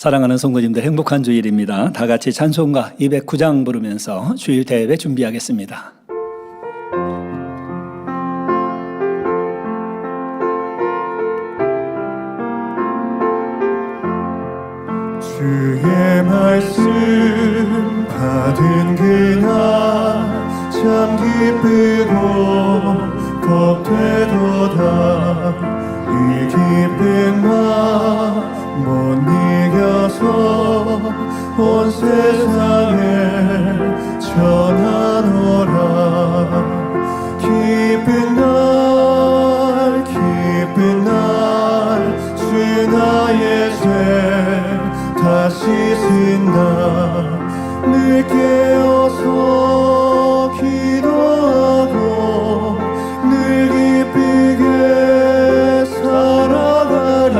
사랑하는 성도님들, 행복한 주일입니다. 다 같이 찬송가 209장 부르면서 주일 대예배 준비하겠습니다. 주의 말씀 받은 그날 참 기쁘고 겁되도다. 이 기쁜 마음 못 이겨서 온 세상에 전하노라. 기쁜 날 주 나의 죄 다시 쓴다. 늘 깨어서 기도하고 늘 기쁘게 살아가리.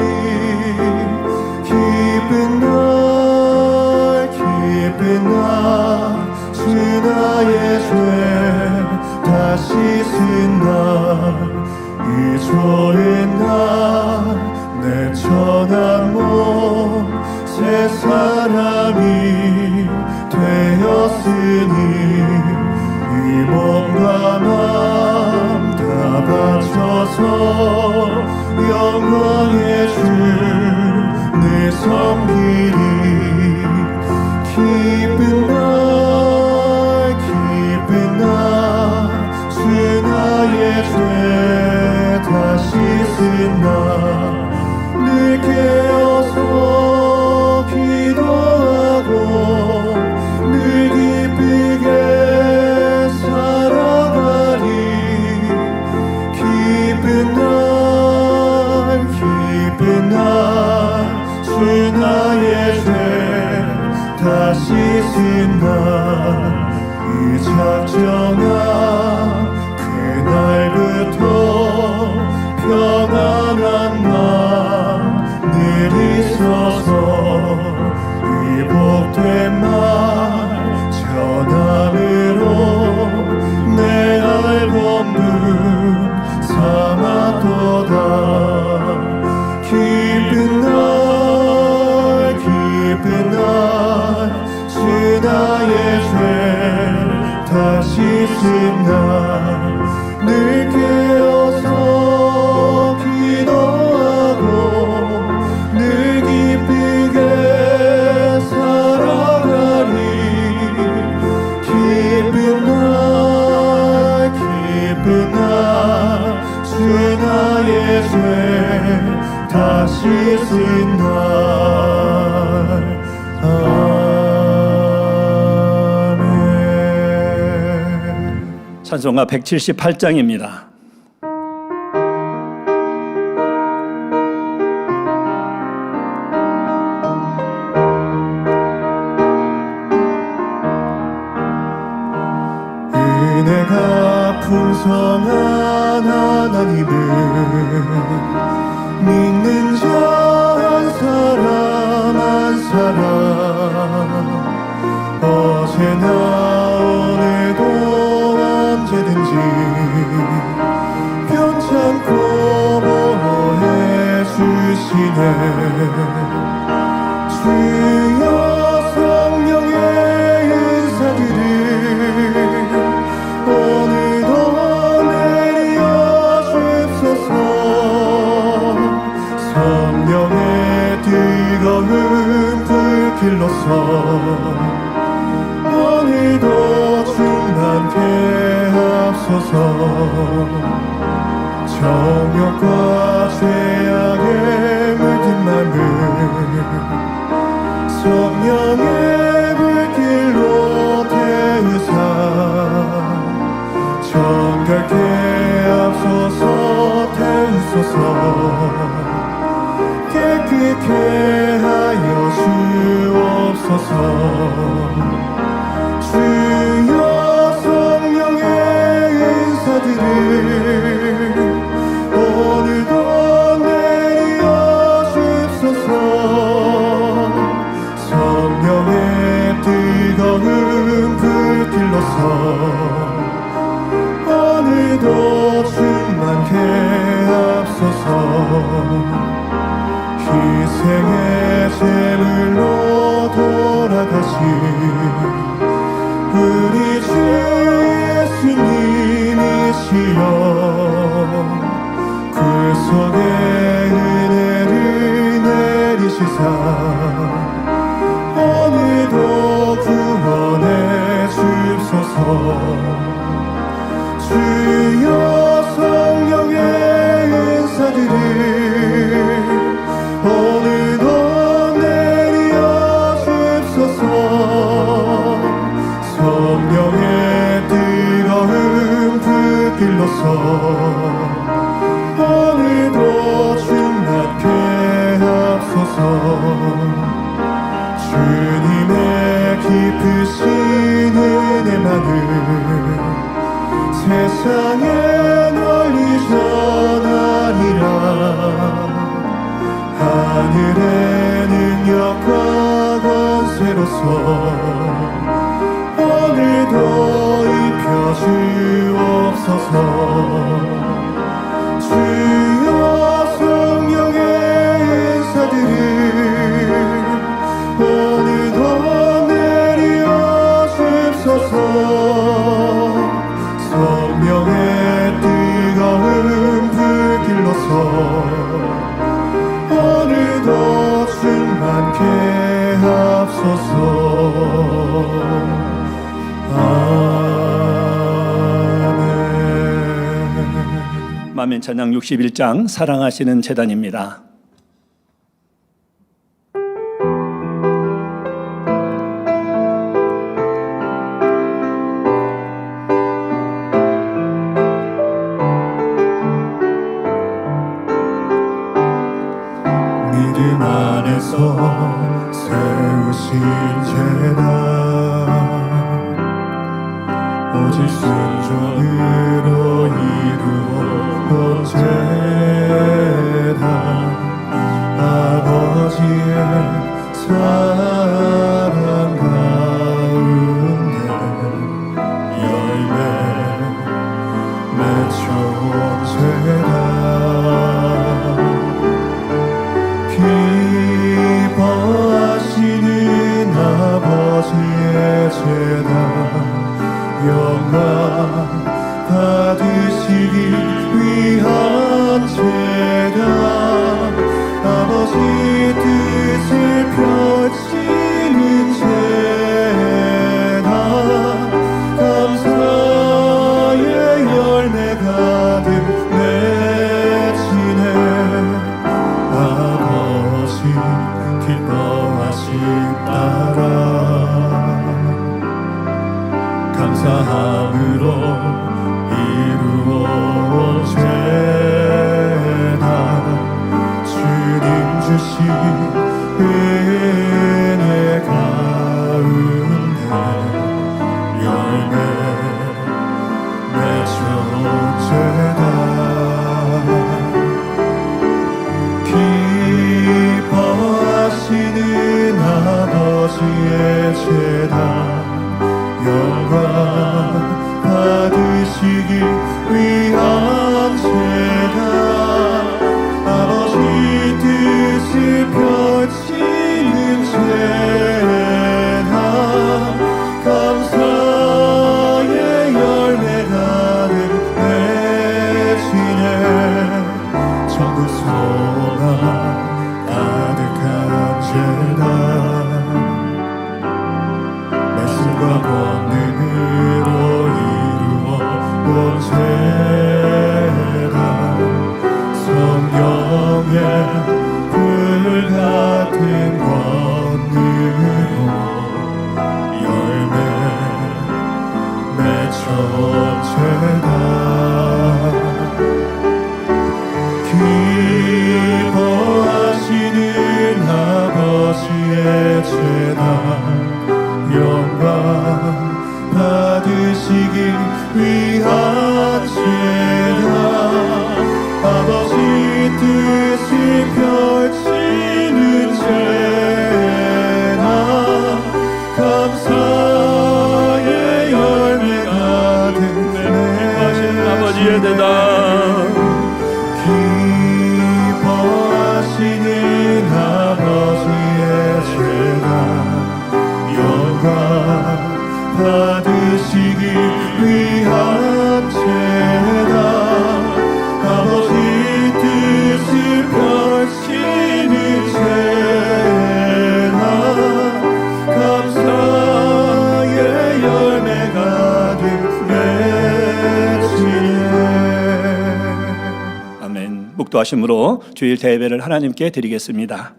기쁜 날 주 나의 죄 다시 쓴다. 이 좋은 날 내 천한 몸 새 사람이 되었으니 이 몸과 마음 다 바쳐서 영광의 주 늘 섬기리. 기쁜 날 주 나의 죄 다시 쓴다. 늘 깨어서 기도하고 늘 기쁘게 살아가리. 기쁜 날 주 나의 죄 다시 쓴다. 이 작정한 그날부터 평안한 날 늘 있어서 이 복된 말 전함으로 내 알범문 삼았도다. 기쁜 날 주 나의 죄 다시 쓴다. 늘 깨어서 기도하고 늘 기쁘게 살아가리. 기쁜 날 주 나의 죄 다시 쓴다. 찬송가 178장입니다. 은혜가 풍성한 하나님을 믿는 자 한 사람 어제나 오늘도 언제든지 괜찮고 보호해 주시네. 주여 성령의 은사들을 오늘도 내려 주옵소서. 성령의 뜨거운 불길로서 오늘도 충만케 하소서. 정욕과 죄악에 물든 맘을 성령의 불길로 태우사 정결케 하소서. 태우소서. 깨끗게 하여 주옵소서. 주여 성령의 은사들을 오늘도 내려 주옵소서. 성령의 뜨거운 불길로서 오늘도 충만케 하소서. 희생의 제물로 돌아가신 우리 주 예수님이시여 그 속에 은혜를 내리시사 오늘도 구원해 주옵소서. 주여 성령의 은사들을 오늘도 내려 주옵소서. 성령의 뜨거운 불길로서 오늘도 충만케 하소서. 주님의 깊으신 은혜만을 세상에 널리 전하리라. 하늘의 능력과 권세로서 오늘도 입혀주옵소서. 주여 성령의 은사들을 오늘도 내려 주옵소서. 성령의 뜨거운 불길로서 오늘도 충만케 하소서. 아멘. 만면찬양 61장 사랑하시는 제단입니다. 믿음 안에서 세우신 제단 오직 순종으로 이루어온 제단 아버지의 사랑 가운데 열매 맺혀온 제단 기뻐하시는 아버지의 제단 영광 받으시기 위한 제단 아버지 뜻을 펼치는 제단 감사의 열매 가득 맺히네. 아버지 기뻐하신 따라 감사함으로 이루어온 제단 주님 주신 은혜 가운데 열매 맺혀온 제단 기뻐하시는 아버지의 제단 영광 받으시기 위한 제단 아버지 뜻을 펼치는 제단 감사의 열매 가득 맺히네. 천국 소망 가득한 제단 말씀과 권능으로 이루어온 제단 성령의 불 같은 권능으로 열매 맺혀온 제단 기뻐하시는 아버지 묵도하심으로 주일 대예배를 하나님께 드리겠습니다.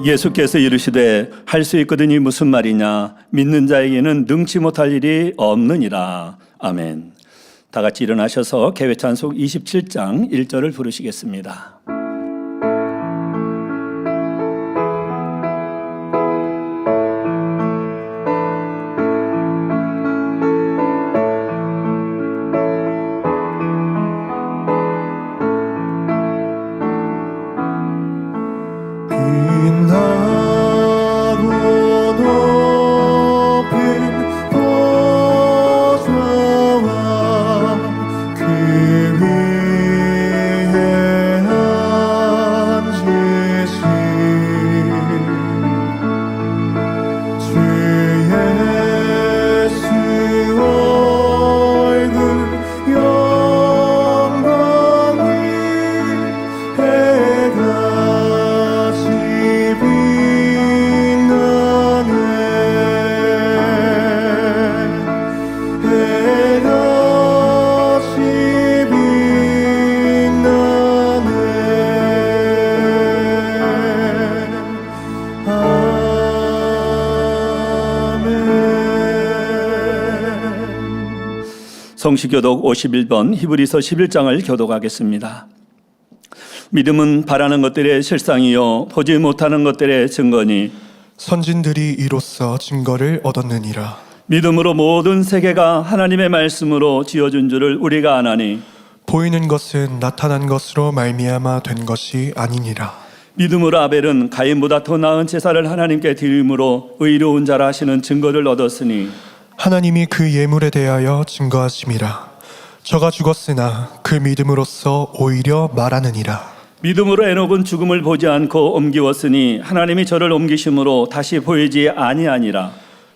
예수께서 이르시되 할 수 있거든이 무슨 말이냐 믿는 자에게는 능치 못할 일이 없느니라. 아멘. 다 같이 일어나셔서 개회찬송 27장 1절을 부르시겠습니다. 빛나고 높은 보좌와 그 위에 앉으신 주 예수 얼굴 영광이 해같이 빛나네. 해같이 빛나네. 아멘. 성시교독 51번 히브리서 11장을 교독하겠습니다. 믿음은 바라는 것들의 실상이요 보지 못하는 것들의 증거니 선진들이 이로써 증거를 얻었느니라. 믿음으로 모든 세계가 하나님의 말씀으로 지어준 줄을 우리가 아나니 보이는 것은 나타난 것으로 말미암아 된 것이 아니니라. 믿음으로 아벨은 가인보다 더 나은 제사를 하나님께 드림으로 의로운 자라 하시는 증거를 얻었으니 하나님이 그 예물에 대하여 증거하심이라. 저가 죽었으나 그 믿음으로써 오히려 말하느니라. 믿음으로 에녹은 죽음을 보지 않고 옮기웠으니 하나님이 저를 옮기심으로 다시 보이지 아니하니라.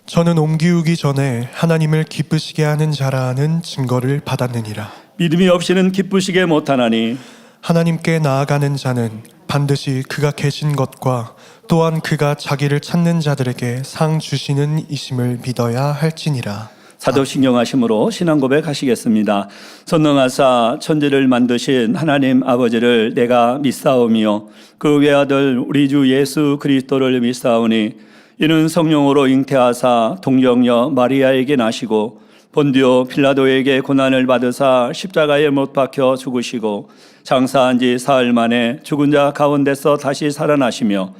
저는 옮기우기 전에 하나님을 기쁘시게 하는 자라 하는 증거를 받았느니라. 믿음이 없이는 기쁘시게 못하나니 하나님께 나아가는 자는 반드시 그가 계신 것과 또한 그가 자기를 찾는 자들에게 상 주시는 이심을 믿어야 할지니라. 사도신경하심으로 신앙 고백하시겠습니다. 선능하사 천지를 만드신 하나님 아버지를 내가 믿사오며 그 외아들 우리 주 예수 그리스도를 믿사오니 이는 성령으로 잉태하사 동정녀 마리아에게 나시고 본디오 필라도에게 고난을 받으사 십자가에 못 박혀 죽으시고 장사한 지 사흘 만에 죽은 자 가운데서 다시 살아나시며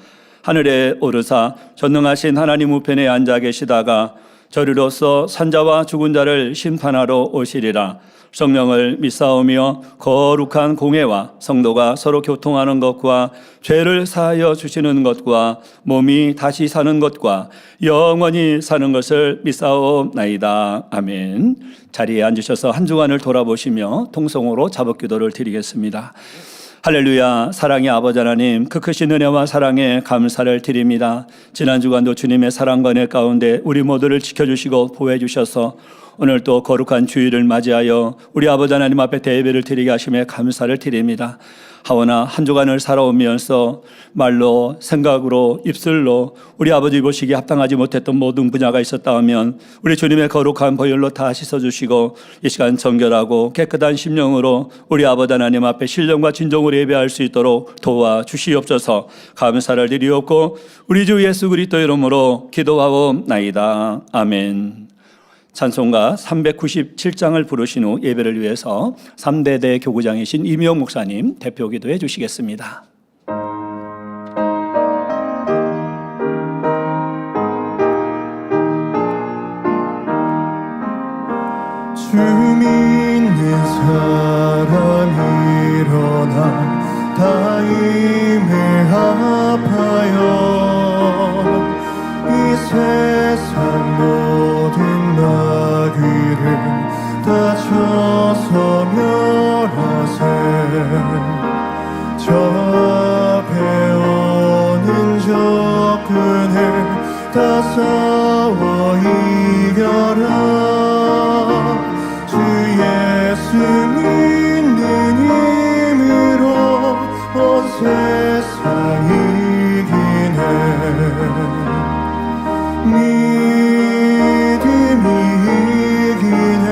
하늘에 오르사 전능하신 하나님 우편에 앉아 계시다가 저리로서 산자와 죽은 자를 심판하러 오시리라. 성령을 믿사오며 거룩한 공회와 성도가 서로 교통하는 것과 죄를 사하여 주시는 것과 몸이 다시 사는 것과 영원히 사는 것을 믿사옵나이다. 아멘. 자리에 앉으셔서 한 주간을 돌아보시며 통성으로 자복기도를 드리겠습니다. 할렐루야. 사랑의 아버지 하나님, 그 크신 은혜와 사랑에 감사를 드립니다. 지난 주간도 주님의 사랑과 은혜 가운데 우리 모두를 지켜주시고 보호해 주셔서 오늘 또 거룩한 주일을 맞이하여 우리 아버지 하나님 앞에 대예배를 드리게 하심에 감사를 드립니다. 하오나 한 주간을 살아오면서 말로 생각으로 입술로 우리 아버지 보시기에 합당하지 못했던 모든 분야가 있었다 하면 우리 주님의 거룩한 보혈로 다 씻어주시고 이 시간 정결하고 깨끗한 심령으로 우리 아버지 하나님 앞에 신령과 진정으로 예배할 수 있도록 도와주시옵소서. 감사를 드리옵고 우리 주 예수 그리스도 이름으로 기도하옵나이다. 아멘. 찬송가 397장을 부르신 후 예배를 위해서 3대대 교구장이신 이미영 목사님 대표 기도해 주시겠습니다. 주 믿는 사람 일어나 다 힘을 합하여 이 세상 모든 마귀를 다 쳐서 멸하세. 저 앞에 오는 적군을 다 싸워 이겨라. 믿는 힘으로 온 세상이 이기네 믿음이 이기네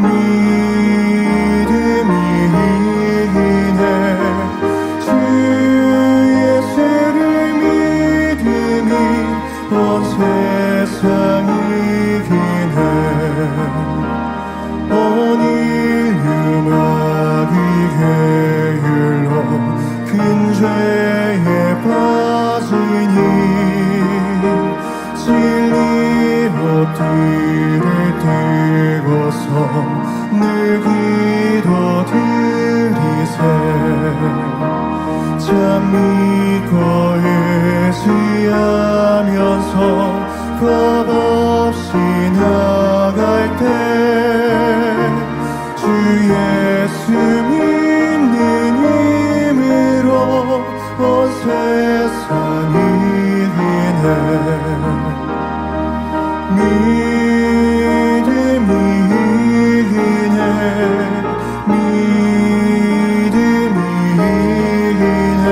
믿음이 이기네 주 예수를 믿음이 온 세상이 이기네 온 인류 마귀 게을러 큰 죄에 빠지니 진리 옷들을 들고서 늘 기도드리세 참 믿고 의지하면서 겁 없이 나갈 때 주 예수 믿는 힘으로 온 세상이 이기네 믿음이 이기네 믿음이 이기네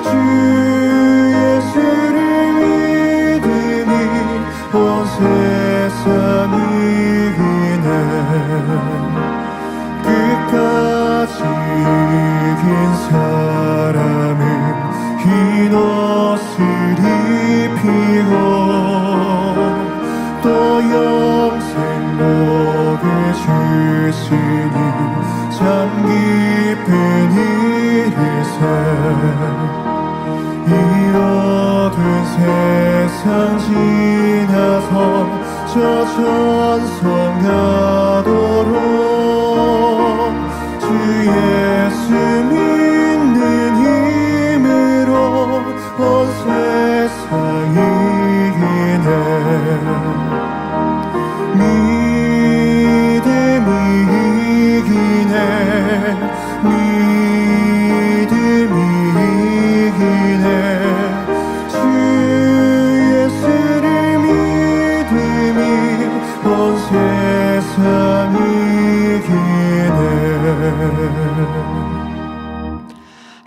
주 예수를 믿음이 온 세상이 이기네 끝까지 이긴 사람은 흰 옷을 입히고 또 영생 복을 주시니 참 기쁜 일이세 이 어두운 세상 지나서 저 전성 가도록 주 예수 믿는 힘으로 온 세상이 이기네 믿음이 이기네 믿음이 이기네 주 예수를 믿음이 온 세상이 이기네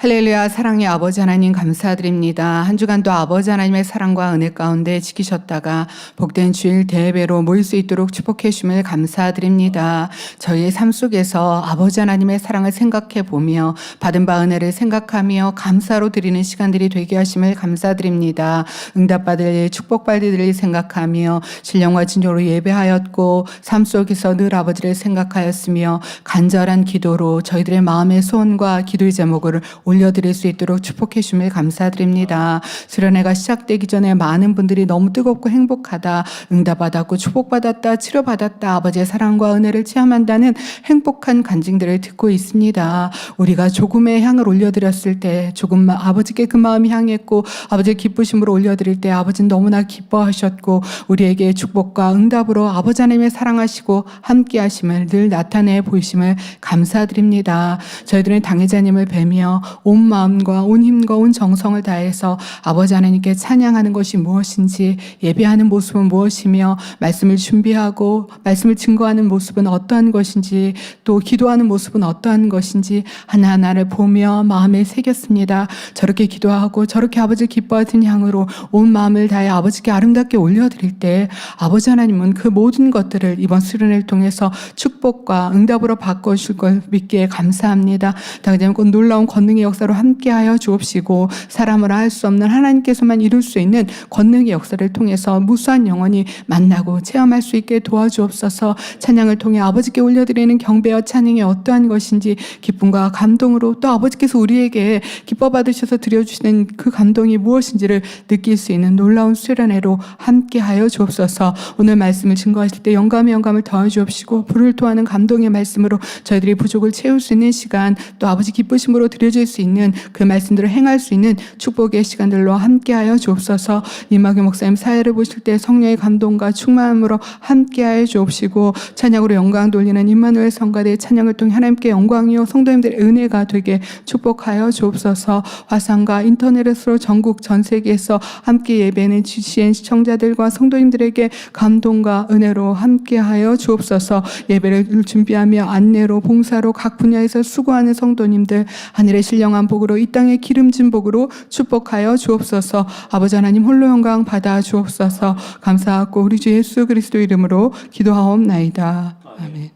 할렐루야. 사랑의 아버지 하나님 감사드립니다. 한 주간도 아버지 하나님의 사랑과 은혜 가운데 지키셨다가 복된 주일 대예배로 모일 수 있도록 축복해 주심을 감사드립니다. 저희의 삶 속에서 아버지 하나님의 사랑을 생각해 보며 받은 바 은혜를 생각하며 감사로 드리는 시간들이 되게 하심을 감사드립니다. 응답받을 축복받을 일을 생각하며 신령과 진정으로 예배하였고 삶 속에서 늘 아버지를 생각하였으며 간절한 기도로 저희들의 마음의 소원과 기도의 제목을 올려드릴 수 있도록 축복해 주심을 감사드립니다. 수련회가 시작되기 전에 많은 분들이 너무 뜨겁고 행복하다, 응답받았고 축복받았다, 치료받았다, 아버지의 사랑과 은혜를 체험한다는 행복한 간증들을 듣고 있습니다. 우리가 조금의 향을 올려드렸을 때 조금 아버지께 그 마음이 향했고 아버지의 기쁘심으로 올려드릴 때 아버지는 너무나 기뻐하셨고 우리에게 축복과 응답으로 아버지 하나님의 사랑하시고 함께 하심을 늘 나타내 보이심을 감사드립니다. 저희들은 당회자님을 뵈며 온 마음과 온 힘과 온 정성을 다해서 아버지 하나님께 찬양하는 것이 무엇인지, 예배하는 모습은 무엇이며, 말씀을 준비하고 말씀을 증거하는 모습은 어떠한 것인지, 또 기도하는 모습은 어떠한 것인지 하나하나를 보며 마음에 새겼습니다. 저렇게 기도하고 저렇게 아버지 기뻐하는 향으로 온 마음을 다해 아버지께 아름답게 올려드릴 때 아버지 하나님은 그 모든 것들을 이번 수련회를 통해서 축복과 응답으로 바꿔주실 걸 믿기에 감사합니다. 당장 곧 놀라운 권능의 역사로 함께하여 주옵시고 사람으로 할 수 없는 하나님께서만 이룰 수 있는 권능의 역사를 통해서 무수한 영혼이 만나고 체험할 수 있게 도와주옵소서. 찬양을 통해 아버지께 올려드리는 경배와 찬양이 어떠한 것인지 기쁨과 감동으로 또 아버지께서 우리에게 기뻐 받으셔서 드려주시는 그 감동이 무엇인지를 느낄 수 있는 놀라운 수련회로 함께하여 주옵소서. 오늘 말씀을 증거하실 때 영감을 더해 주옵시고 불을 토하는 감동의 말씀으로 저희들이 부족을 채울 수 있는 시간, 또 아버지 기쁘심으로 드려질 수 있는 그 말씀들을 행할 수 있는 축복의 시간들로 함께하여 주옵소서. 이마규 목사님 사회를 보실 때 성령의 감동과 충만함으로 함께하여 주옵시고 찬양으로 영광 돌리는 임마누엘 성가대 찬양을 통해 하나님께 영광이요 성도님들의 은혜가 되게 축복하여 주옵소서. 화상과 인터넷으로 전국 전 세계에서 함께 예배는 GCN 시청자들과 성도님들에게 감동과 은혜로 함께하여 주옵소서. 예배를 준비하며 안내로 봉사로 각 분야에서 수고하는 성도님들 하늘의 신령한 복으로 이 땅의 기름진 복으로 축복하여 주옵소서. 아버지 하나님 홀로 영광 받아 주옵소서. 감사하고 우리 주 예수 그리스도 이름으로 기도하옵나이다. 아멘.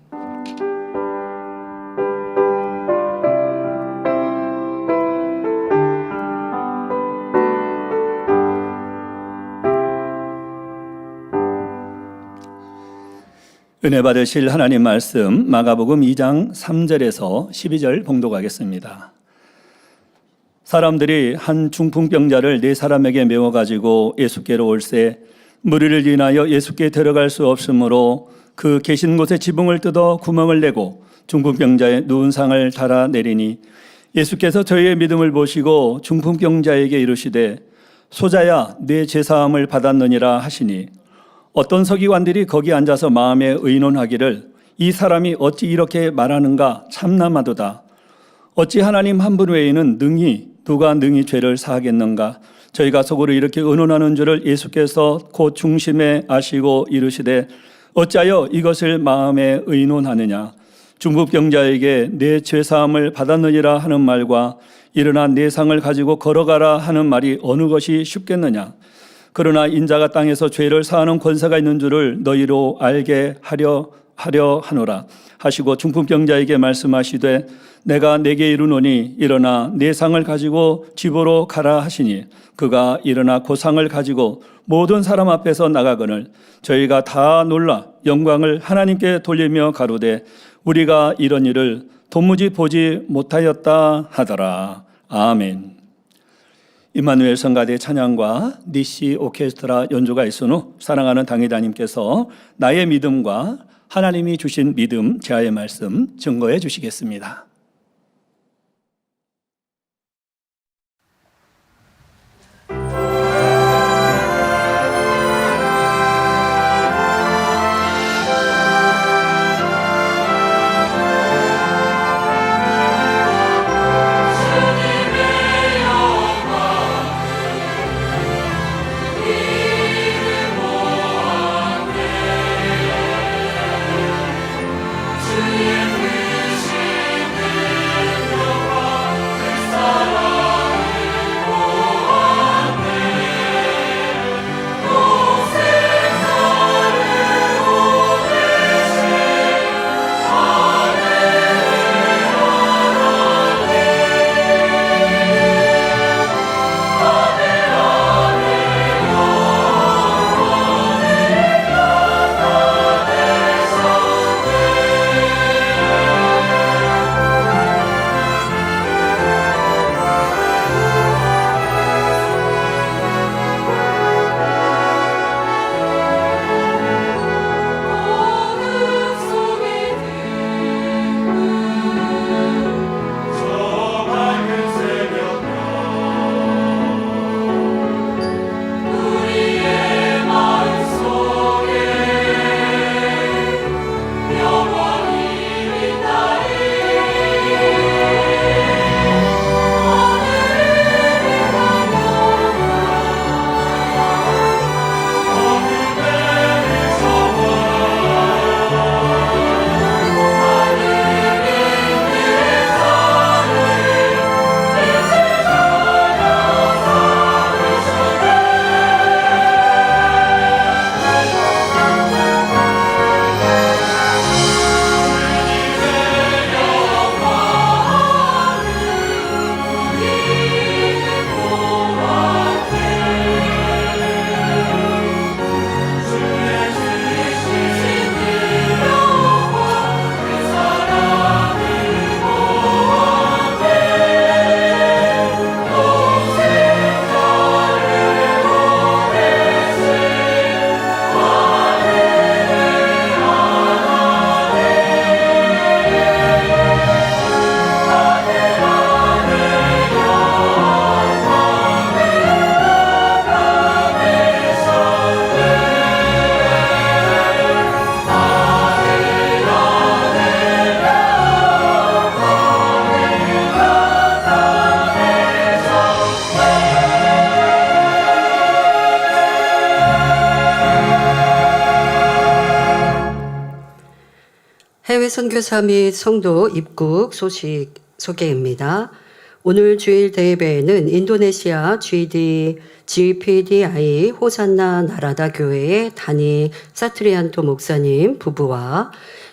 은혜 받으실 하나님 말씀 마가복음 2장 3절에서 12절 봉독하겠습니다. 사람들이 한 중풍병자를 4사람에게 메워가지고 예수께로 올세 무리를 인하여 예수께 데려갈 수 없으므로 그 계신 곳에 지붕을 뜯어 구멍을 내고 중풍병자의 누운 상을 달아 내리니 예수께서 저희의 믿음을 보시고 중풍병자에게 이르시되 소자야 내 죄사함을 받았느니라 하시니 어떤 서기관들이 거기 앉아서 마음에 의논하기를 이 사람이 어찌 이렇게 말하는가 참남하도다. 어찌 하나님 한 분 외에는 누가 능히 죄를 사하겠는가. 저희가 속으로 이렇게 의논하는 줄을 예수께서 곧 중심에 아시고 이르시되 어찌하여 이것을 마음에 의논하느냐. 중풍병자에게 내 죄사함을 받았느니라 하는 말과 일어나 내 상을 가지고 걸어가라 하는 말이 어느 것이 쉽겠느냐. 그러나 인자가 땅에서 죄를 사하는 권세가 있는 줄을 너희로 알게 하려 하노라 하시고 중풍병자에게 말씀하시되 내가 내게 이르노니 일어나 내 상을 가지고 집으로 가라 하시니 그가 일어나 그 상을 가지고 모든 사람 앞에서 나가거늘 저희가 다 놀라 영광을 하나님께 돌리며 가로되 우리가 이런 일을 도무지 보지 못하였다 하더라. 아멘. 임마누엘 성가대 찬양과 니시 오케스트라 연주가 있은 후 사랑하는 당회자님께서 나의 믿음과 하나님이 주신 믿음 제아의 말씀 증거해 주시겠습니다. 주의 크신 해외 선교사 및 성도 입국 소식 소개입니다. 오늘 주일 대예배에는 인도네시아 GPDI 호산나 나라다 교회의 다니 사트리안토 목사님 부부와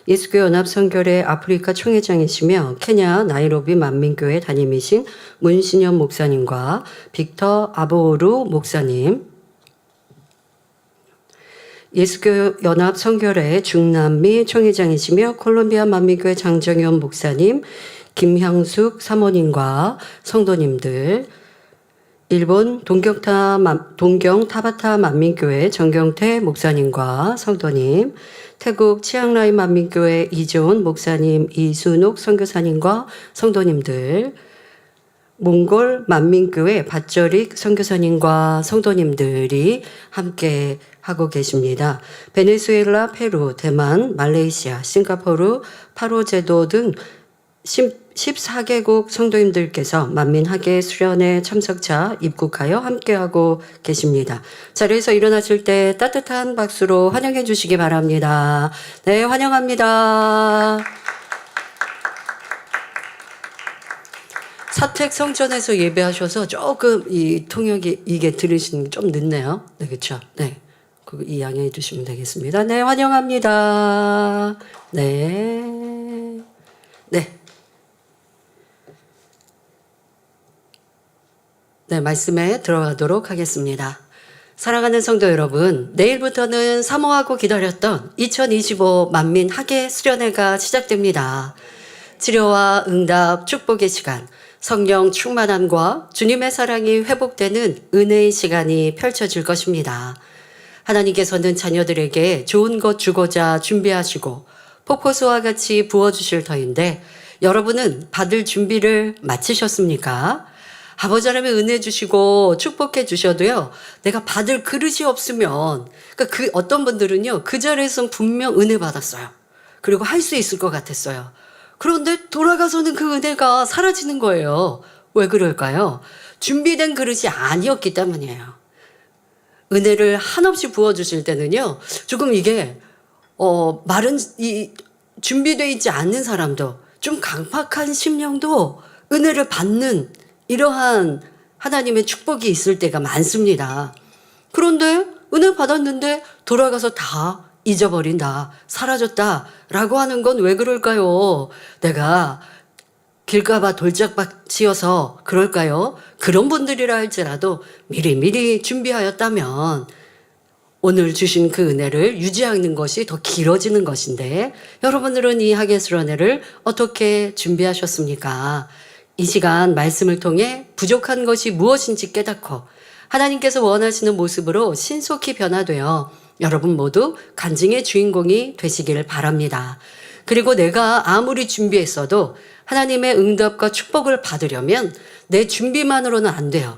예수교 연합 선교회 아프리카 총회장이시며 케냐 나이로비 만민교회 담임이신 문신현 목사님과 빅터 아보루 목사님, 예수교 연합 선교회 중남미 총회장이시며 콜롬비아 만민교회 장정현 목사님, 김향숙 사모님과 성도님들, 일본 동경 타바타 만민교회 정경태 목사님과 성도님, 태국 치앙라이 만민교회 이재원 목사님, 이순옥 선교사님과 성도님들, 몽골 만민교회 밧저릭 선교사님과 성도님들이 함께 하고 계십니다. 베네수엘라, 페루, 대만, 말레이시아, 싱가포르, 파로제도 등 14개국 성도님들께서 만민학예 수련회 참석자 입국하여 함께하고 계십니다. 자리에서 일어나실 때 따뜻한 박수로 환영해 주시기 바랍니다. 네, 환영합니다. 사택 성전에서 예배하셔서 조금 이 통역이 이게 들으시는 게 좀 늦네요. 네, 그렇죠. 네, 그거 이양해 주시면 되겠습니다. 네, 환영합니다. 네, 네. 네, 말씀에 들어가도록 하겠습니다. 사랑하는 성도 여러분, 내일부터는 사모하고 기다렸던 2025 만민 학예 수련회가 시작됩니다. 치료와 응답, 축복의 시간, 성령 충만함과 주님의 사랑이 회복되는 은혜의 시간이 펼쳐질 것입니다. 하나님께서는 자녀들에게 좋은 것 주고자 준비하시고 폭포수와 같이 부어주실 터인데 여러분은 받을 준비를 마치셨습니까? 아버지 하나님의 은혜 주시고 축복해 주셔도요, 내가 받을 그릇이 없으면, 그러니까 어떤 분들은요, 그 자리에서 분명 은혜 받았어요. 그리고 할 수 있을 것 같았어요. 그런데 돌아가서는 그 은혜가 사라지는 거예요. 왜 그럴까요? 준비된 그릇이 아니었기 때문이에요. 은혜를 한없이 부어주실 때는요, 조금 이게, 준비되어 있지 않는 사람도, 좀 강팍한 심령도 은혜를 받는 이러한 하나님의 축복이 있을 때가 많습니다. 그런데 은혜 받았는데 돌아가서 다 잊어버린다, 사라졌다라고 하는 건 왜 그럴까요? 내가 길가봐 돌짝밭이어서 그럴까요? 그런 분들이라 할지라도 미리미리 준비하였다면 오늘 주신 그 은혜를 유지하는 것이 더 길어지는 것인데, 여러분들은 이 학예수련회를 어떻게 준비하셨습니까? 이 시간 말씀을 통해 부족한 것이 무엇인지 깨닫고 하나님께서 원하시는 모습으로 신속히 변화되어 여러분 모두 간증의 주인공이 되시길 바랍니다. 그리고 내가 아무리 준비했어도 하나님의 응답과 축복을 받으려면 내 준비만으로는 안 돼요.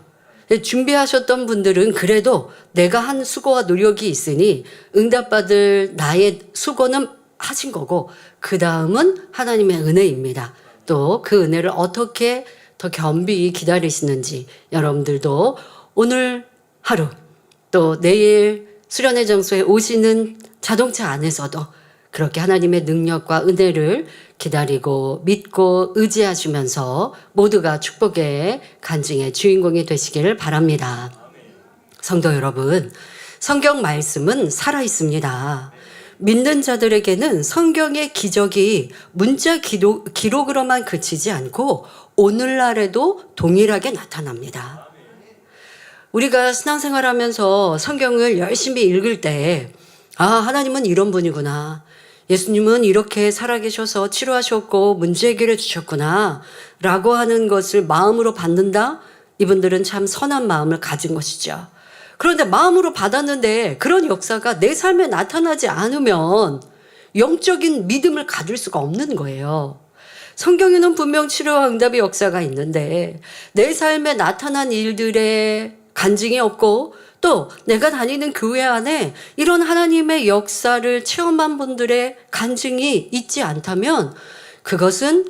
준비하셨던 분들은 그래도 내가 한 수고와 노력이 있으니 응답받을 나의 수고는 하신 거고, 그 다음은 하나님의 은혜입니다. 또 그 은혜를 어떻게 더 겸비히 기다리시는지 여러분들도 오늘 하루, 또 내일 수련회 장소에 오시는 자동차 안에서도 그렇게 하나님의 능력과 은혜를 기다리고 믿고 의지하시면서 모두가 축복의 간증의 주인공이 되시기를 바랍니다. 성도 여러분, 성경 말씀은 살아 있습니다. 믿는 자들에게는 성경의 기적이 문자 기록으로만 그치지 않고 오늘날에도 동일하게 나타납니다. 우리가 신앙생활하면서 성경을 열심히 읽을 때, 하나님은 이런 분이구나, 예수님은 이렇게 살아계셔서 치료하셨고 문제 해결해 주셨구나 라고 하는 것을 마음으로 받는다? 이분들은 참 선한 마음을 가진 것이죠. 그런데 마음으로 받았는데 그런 역사가 내 삶에 나타나지 않으면 영적인 믿음을 가질 수가 없는 거예요. 성경에는 분명 치료와 응답의 역사가 있는데 내 삶에 나타난 일들의 간증이 없고, 또 내가 다니는 교회 안에 이런 하나님의 역사를 체험한 분들의 간증이 있지 않다면 그것은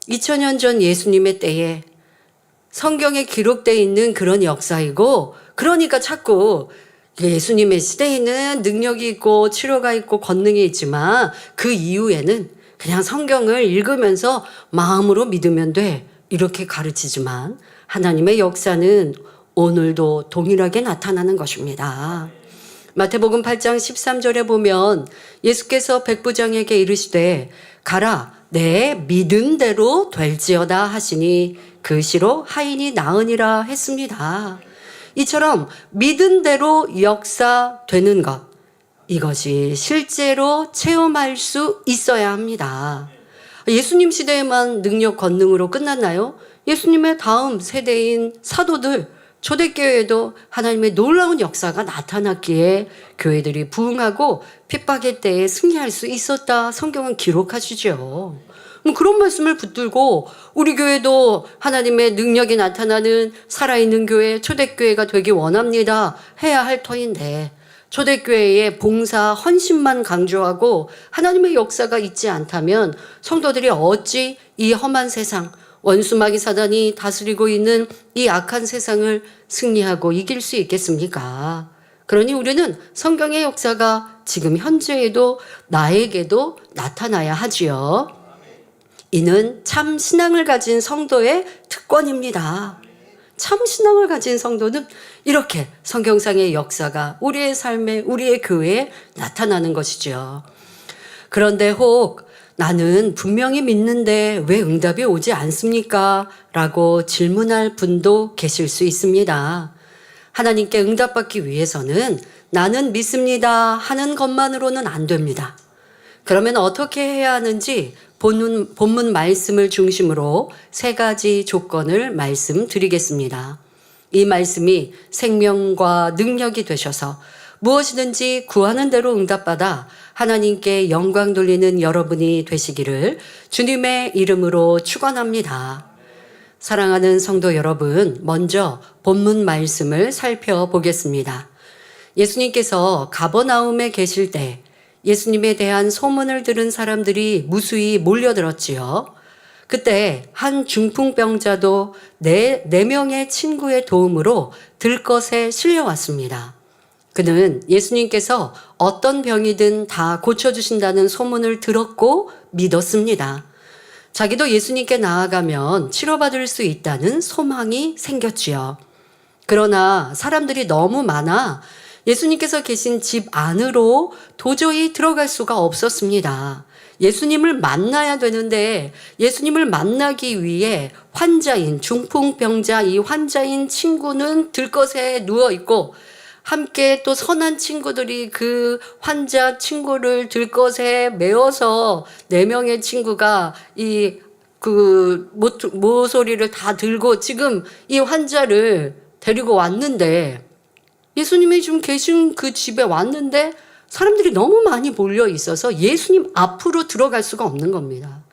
2000년 전 예수님의 때에 성경에 기록되어 있는 그런 역사이고, 그러니까 자꾸 예수님의 시대에는 능력이 있고 치료가 있고 권능이 있지만 그 이후에는 그냥 성경을 읽으면서 마음으로 믿으면 돼. 이렇게 가르치지만 하나님의 역사는 오늘도 동일하게 나타나는 것입니다. 마태복음 8장 13절에 보면 예수께서 백부장에게 이르시되 가라 내 믿음대로 될지어다 하시니 그 시로 하인이 나으니라 했습니다. 이처럼 믿은 대로 역사되는 것, 이것이 실제로 체험할 수 있어야 합니다. 예수님 시대에만 능력 권능으로 끝났나요? 예수님의 다음 세대인 사도들, 초대교회에도 하나님의 놀라운 역사가 나타났기에 교회들이 부흥하고 핍박의 때에 승리할 수 있었다. 성경은 기록하시죠. 그런 말씀을 붙들고 우리 교회도 하나님의 능력이 나타나는 살아있는 교회, 초대교회가 되기 원합니다. 해야 할 터인데 초대교회의 봉사, 헌신만 강조하고 하나님의 역사가 있지 않다면 성도들이 어찌 이 험한 세상, 원수마귀 사단이 다스리고 있는 이 악한 세상을 승리하고 이길 수 있겠습니까? 그러니 우리는 성경의 역사가 지금 현재에도 나에게도 나타나야 하지요. 이는 참 신앙을 가진 성도의 특권입니다. 참 신앙을 가진 성도는 이렇게 성경상의 역사가 우리의 삶에, 우리의 교회에 나타나는 것이죠. 그런데 혹 나는 분명히 믿는데 왜 응답이 오지 않습니까? 라고 질문할 분도 계실 수 있습니다. 하나님께 응답받기 위해서는 나는 믿습니다 하는 것만으로는 안 됩니다. 그러면 어떻게 해야 하는지 본문 말씀을 중심으로 3가지 조건을 말씀드리겠습니다. 이 말씀이 생명과 능력이 되셔서 무엇이든지 구하는 대로 응답받아 하나님께 영광 돌리는 여러분이 되시기를 주님의 이름으로 축원합니다. 사랑하는 성도 여러분, 먼저 본문 말씀을 살펴보겠습니다. 예수님께서 가버나움에 계실 때 예수님에 대한 소문을 들은 사람들이 무수히 몰려들었지요. 그때 한 중풍병자도 네 명의 친구의 도움으로 들것에 실려왔습니다. 그는 예수님께서 어떤 병이든 다 고쳐주신다는 소문을 들었고 믿었습니다. 자기도 예수님께 나아가면 치료받을 수 있다는 소망이 생겼지요. 그러나 사람들이 너무 많아 예수님께서 계신 집 안으로 도저히 들어갈 수가 없었습니다. 예수님을 만나야 되는데 예수님을 만나기 위해 환자인 중풍병자 이 환자인 친구는 들것에 누워있고 함께 또 선한 친구들이 그 환자 친구를 들것에 메어서 4명의 친구가 모서리를 다 들고 지금 이 환자를 데리고 왔는데 예수님이 지금 계신 그 집에 왔는데 사람들이 너무 많이 몰려 있어서 예수님 앞으로 들어갈 수가 없는 겁니다.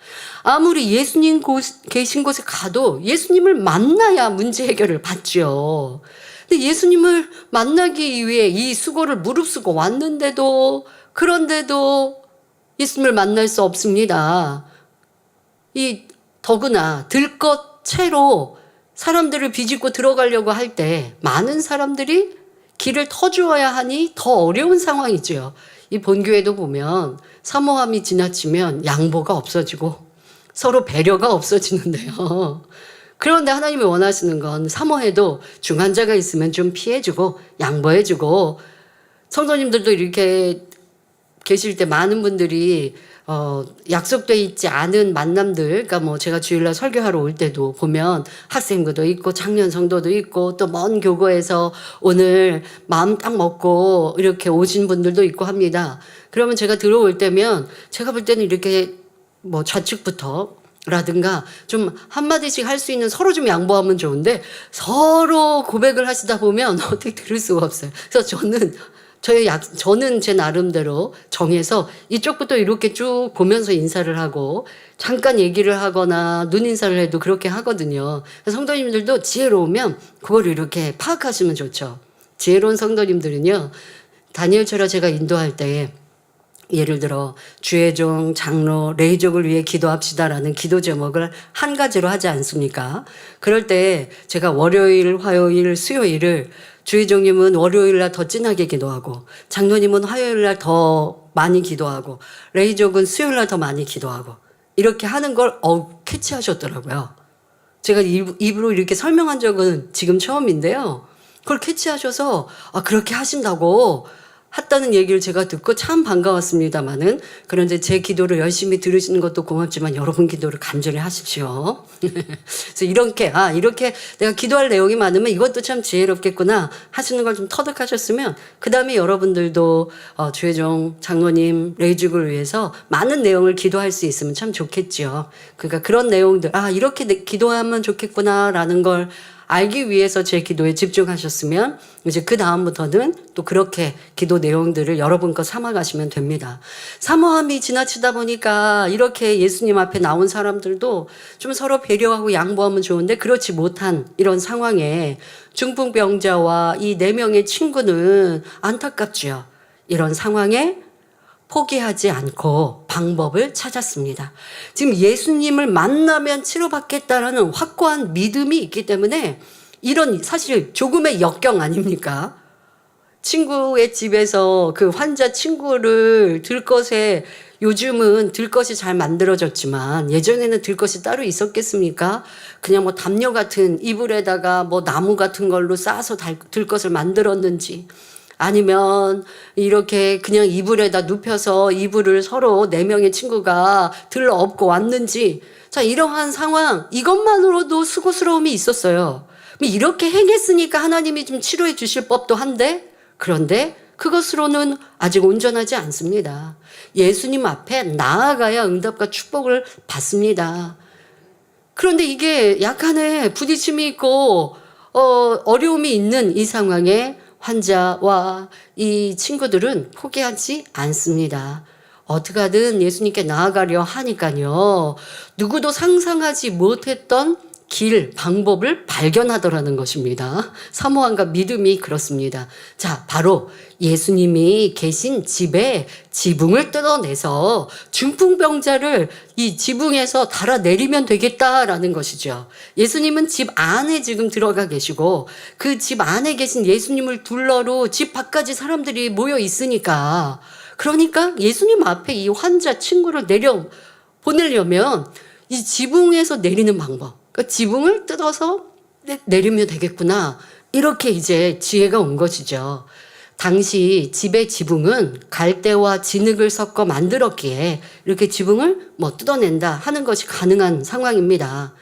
아무리 예수님 계신 곳에 가도 예수님을 만나야 문제 해결을 받죠. 근데 예수님을 만나기 위해 이 수고를 무릅쓰고 왔는데도 그런데도 예수님을 만날 수 없습니다. 더구나 들것 채로 사람들을 비집고 들어가려고 할 때 많은 사람들이 길을 터주어야 하니 더 어려운 상황이죠. 이 본교회도 보면 사모함이 지나치면 양보가 없어지고 서로 배려가 없어지는데요. 그런데 하나님이 원하시는 건 사모해도 중환자가 있으면 좀 피해주고 양보해주고 성도님들도 이렇게 계실 때 많은 분들이 약속돼 있지 않은 만남들, 그러니까 제가 주일날 설교하러 올 때도 보면 학생부도 있고 작년 성도도 있고 또 먼 교구에서 오늘 마음 딱 먹고 이렇게 오신 분들도 있고 합니다. 그러면 제가 들어올 때면 제가 볼 때는 이렇게 좌측부터 라든가 좀 한마디씩 할 수 있는 서로 좀 양보하면 좋은데 서로 고백을 하시다 보면 어떻게 들을 수가 없어요. 그래서 저는 제 나름대로 정해서 이쪽부터 이렇게 쭉 보면서 인사를 하고 잠깐 얘기를 하거나 눈인사를 해도 그렇게 하거든요. 성도님들도 지혜로우면 그걸 이렇게 파악하시면 좋죠. 지혜로운 성도님들은요, 다니엘처럼 제가 인도할 때 예를 들어 주의 종, 장로, 레이족을 위해 기도합시다라는 기도 제목을 한 가지로 하지 않습니까? 그럴 때 제가 월요일, 화요일, 수요일을 주의 종님은 월요일날 더 진하게 기도하고 장로님은 화요일날 더 많이 기도하고 레이족은 수요일 날 더 많이 기도하고 이렇게 하는 걸 캐치하셨더라고요. 제가 입으로 이렇게 설명한 적은 지금 처음인데요. 그걸 캐치하셔서 그렇게 하신다고 했다는 얘기를 제가 듣고 참 반가웠습니다마는, 그런데 제 기도를 열심히 들으시는 것도 고맙지만 여러분 기도를 간절히 하십시오. 그래서 이렇게 내가 기도할 내용이 많으면 이것도 참 지혜롭겠구나 하시는 걸 좀 터득하셨으면 그 다음에 여러분들도 주혜종 장로님 레이죽을 위해서 많은 내용을 기도할 수 있으면 참 좋겠죠. 그러니까 그런 내용들 이렇게 기도하면 좋겠구나라는 걸 알기 위해서 제 기도에 집중하셨으면 이제 그 다음부터는 또 그렇게 기도 내용들을 여러분 거 삼아가시면 됩니다. 사모함이 지나치다 보니까 이렇게 예수님 앞에 나온 사람들도 좀 서로 배려하고 양보하면 좋은데 그렇지 못한 이런 상황에 중풍병자와 이 4명의 친구는 안타깝죠. 이런 상황에 포기하지 않고 방법을 찾았습니다. 지금 예수님을 만나면 치료받겠다라는 확고한 믿음이 있기 때문에 이런 사실 조금의 역경 아닙니까? 친구의 집에서 그 환자 친구를 들것에, 요즘은 들것이 잘 만들어졌지만 예전에는 들것이 따로 있었겠습니까? 그냥 뭐 담요 같은 이불에다가 뭐 나무 같은 걸로 싸서 들것을 만들었는지, 아니면 이렇게 그냥 이불에다 눕혀서 이불을 서로 4명의 친구가 들러 엎고 왔는지, 자, 이러한 상황, 이것만으로도 수고스러움이 있었어요. 이렇게 행했으니까 하나님이 좀 치료해 주실 법도 한데, 그런데 그것으로는 아직 온전하지 않습니다. 예수님 앞에 나아가야 응답과 축복을 받습니다. 그런데 이게 약간의 부딪힘이 있고 어려움이 있는 이 상황에 환자와 이 친구들은 포기하지 않습니다. 어떻게든 예수님께 나아가려 하니까요. 누구도 상상하지 못했던 길, 방법을 발견하더라는 것입니다. 사모함과 믿음이 그렇습니다. 자, 바로 예수님이 계신 집에 지붕을 뜯어내서 중풍병자를 이 지붕에서 달아내리면 되겠다라는 것이죠. 예수님은 집 안에 지금 들어가 계시고 그 집 안에 계신 예수님을 둘러로 집 밖까지 사람들이 모여 있으니까, 그러니까 예수님 앞에 이 환자 친구를 보내려면 이 지붕에서 내리는 방법, 그러니까 지붕을 뜯어서 내리면 되겠구나, 이렇게 이제 지혜가 온 것이죠. 당시 집의 지붕은 갈대와 진흙을 섞어 만들었기에 이렇게 지붕을 뜯어낸다 하는 것이 가능한 상황입니다.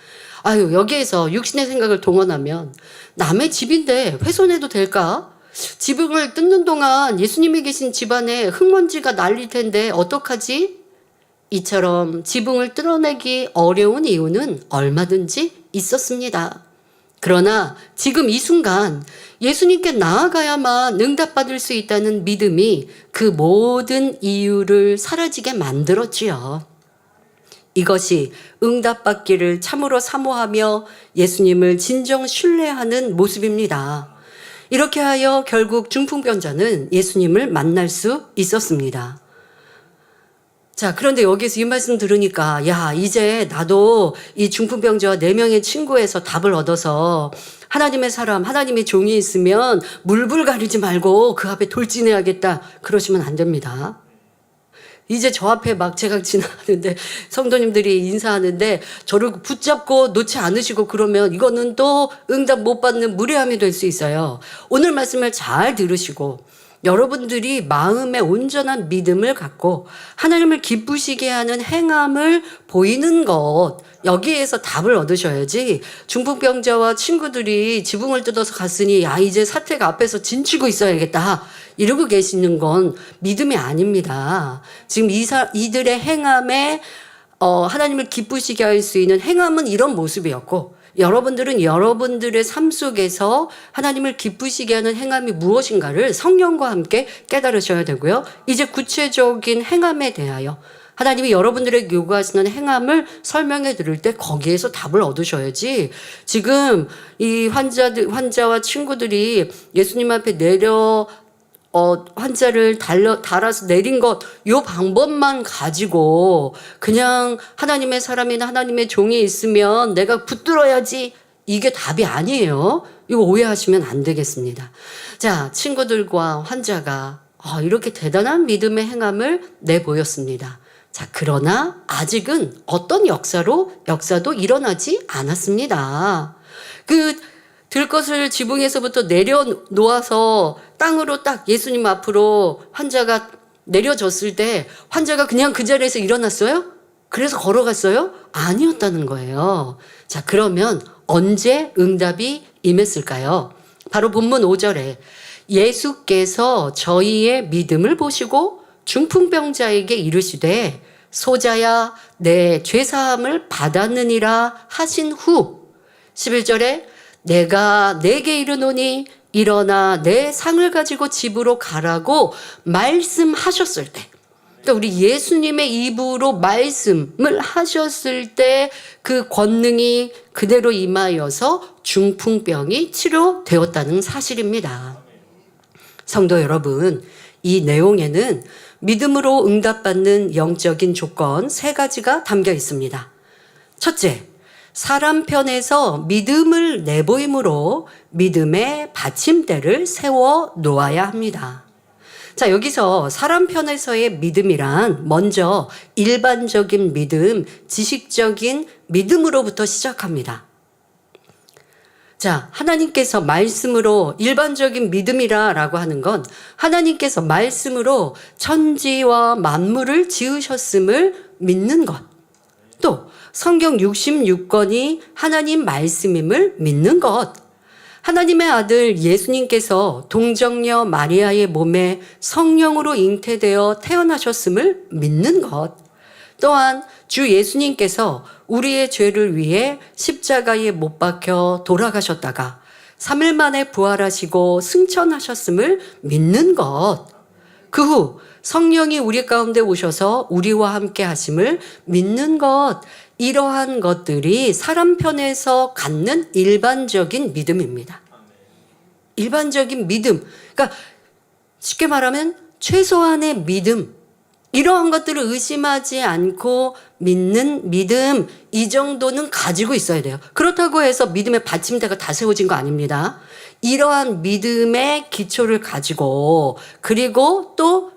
여기에서 육신의 생각을 동원하면 남의 집인데 훼손해도 될까? 지붕을 뜯는 동안 예수님이 계신 집안에 흙먼지가 날릴 텐데 어떡하지? 이처럼 지붕을 뜯어내기 어려운 이유는 얼마든지 있었습니다. 그러나 지금 이 순간 예수님께 나아가야만 응답받을 수 있다는 믿음이 그 모든 이유를 사라지게 만들었지요. 이것이 응답받기를 참으로 사모하며 예수님을 진정 신뢰하는 모습입니다. 이렇게 하여 결국 중풍병자는 예수님을 만날 수 있었습니다. 자, 그런데 여기서 이 말씀 들으니까, 이제 나도 이 중풍병자와 4명의 친구에서 답을 얻어서 하나님의 사람, 하나님의 종이 있으면 물불 가리지 말고 그 앞에 돌진해야겠다, 그러시면 안 됩니다. 이제 저 앞에 막 제가 지나가는데 성도님들이 인사하는데 저를 붙잡고 놓지 않으시고 그러면 이거는 또 응답 못 받는 무례함이 될 수 있어요. 오늘 말씀을 잘 들으시고 여러분들이 마음의 온전한 믿음을 갖고 하나님을 기쁘시게 하는 행함을 보이는 것, 여기에서 답을 얻으셔야지, 중풍병자와 친구들이 지붕을 뜯어서 갔으니 이제 사태가 앞에서 진치고 있어야겠다 이러고 계시는 건 믿음이 아닙니다. 지금 이들의 행함에 하나님을 기쁘시게 할 수 있는 행함은 이런 모습이었고, 여러분들은 여러분들의 삶 속에서 하나님을 기쁘시게 하는 행함이 무엇인가를 성령과 함께 깨달으셔야 되고요. 이제 구체적인 행함에 대하여 하나님이 여러분들에게 요구하시는 행함을 설명해 드릴 때 거기에서 답을 얻으셔야지, 지금 이 환자와 친구들이 예수님 앞에 환자를 달아서 내린 것, 요 방법만 가지고 그냥 하나님의 사람이나 하나님의 종이 있으면 내가 붙들어야지, 이게 답이 아니에요. 이거 오해하시면 안 되겠습니다. 자, 친구들과 환자가 이렇게 대단한 믿음의 행함을 내보였습니다. 자, 그러나 아직은 어떤 역사도 일어나지 않았습니다. 그 들것을 지붕에서부터 내려놓아서 땅으로 딱 예수님 앞으로 환자가 내려졌을 때 환자가 그냥 그 자리에서 일어났어요? 그래서 걸어갔어요? 아니었다는 거예요. 자, 그러면 언제 응답이 임했을까요? 바로 본문 5절에 예수께서 저희의 믿음을 보시고 중풍병자에게 이르시되 소자야 내 죄사함을 받았느니라 하신 후 11절에 내가 내게 이르노니 일어나 내 상을 가지고 집으로 가라고 말씀하셨을 때, 그러니까 우리 예수님의 입으로 말씀을 하셨을 때 그 권능이 그대로 임하여서 중풍병이 치료되었다는 사실입니다. 성도 여러분, 이 내용에는 믿음으로 응답받는 영적인 조건 3가지가 담겨 있습니다. 첫째, 사람 편에서 믿음을 내보임으로 믿음의 받침대를 세워 놓아야 합니다. 자, 여기서 사람 편에서의 믿음이란 먼저 일반적인 믿음, 지식적인 믿음으로부터 시작합니다. 자, 하나님께서 말씀으로 일반적인 믿음이라고 하는 건 하나님께서 말씀으로 천지와 만물을 지으셨음을 믿는 것. 또 성경 66권이 하나님 말씀임을 믿는 것. 하나님의 아들 예수님께서 동정녀 마리아의 몸에 성령으로 잉태되어 태어나셨음을 믿는 것. 또한 주 예수님께서 우리의 죄를 위해 십자가에 못 박혀 돌아가셨다가 3일 만에 부활하시고 승천하셨음을 믿는 것. 그 후 성령이 우리 가운데 오셔서 우리와 함께 하심을 믿는 것. 이러한 것들이 사람 편에서 갖는 일반적인 믿음입니다. 일반적인 믿음. 그러니까 쉽게 말하면 최소한의 믿음. 이러한 것들을 의심하지 않고 믿는 믿음, 이 정도는 가지고 있어야 돼요. 그렇다고 해서 믿음의 받침대가 다 세워진 거 아닙니다. 이러한 믿음의 기초를 가지고 그리고 또